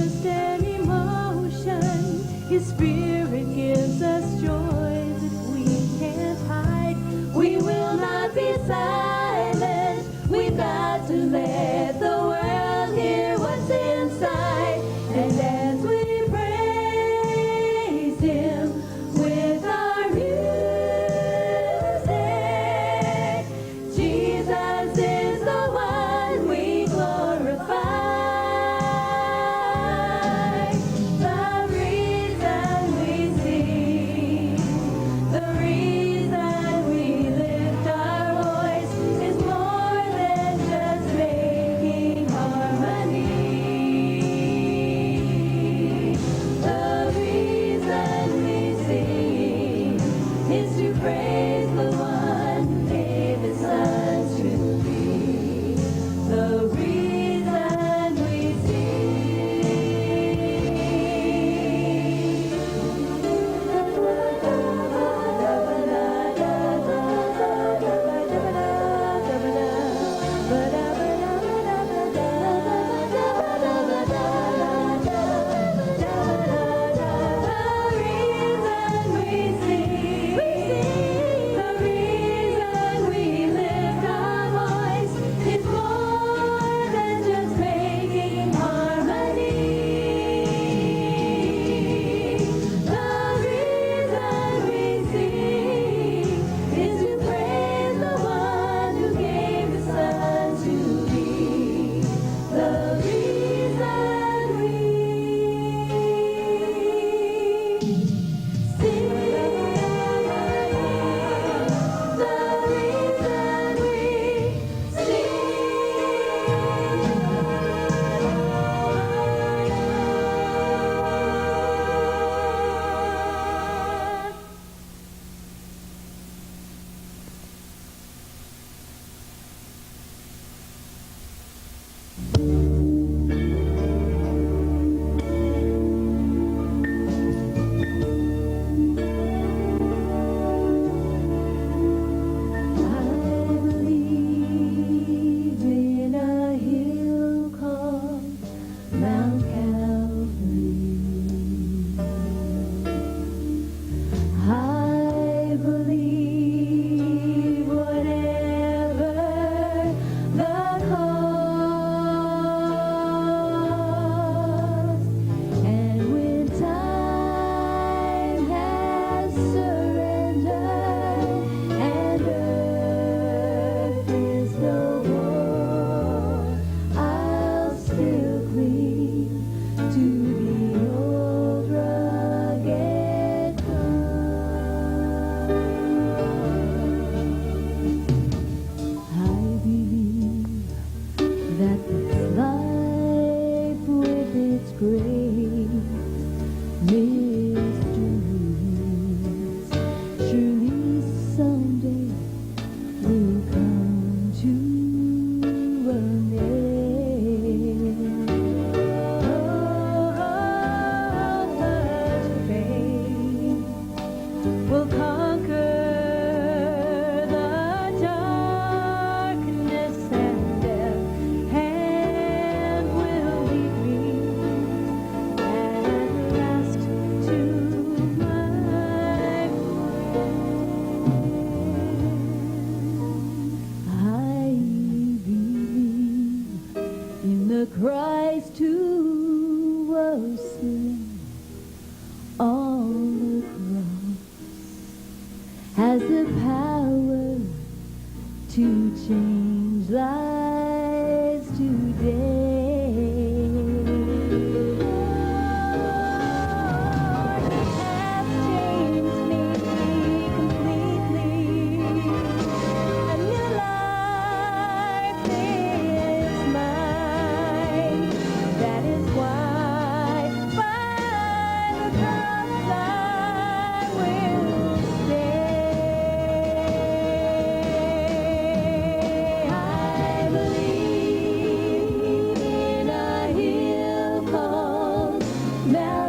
just an emotion. His Spirit gives us joy that we can't hide. We will not be silent. We've got to let the world hear what's inside. And as we praise Him with our music, Jesus is the one we glorify. The reason we sing, the reason we lift our voice is more than just making harmony. The reason we sing is to praise the one who gave His Son to be. The reason we believe in a hill called Mount Calvary. I believe whatever the cost, and when time has surrendered and earth is no more, I'll still cling to the old rugged cross. I believe that this life with its great mysteries surely someday will come to an end. Such faith will conquer the darkness and death, and will lead me at last to my I believe in the Christ who was slain on the cross, has the power to change lives today. He has changed me completely. A new life is mine. That is why by the cross I will stay. I believe in a hill called Mount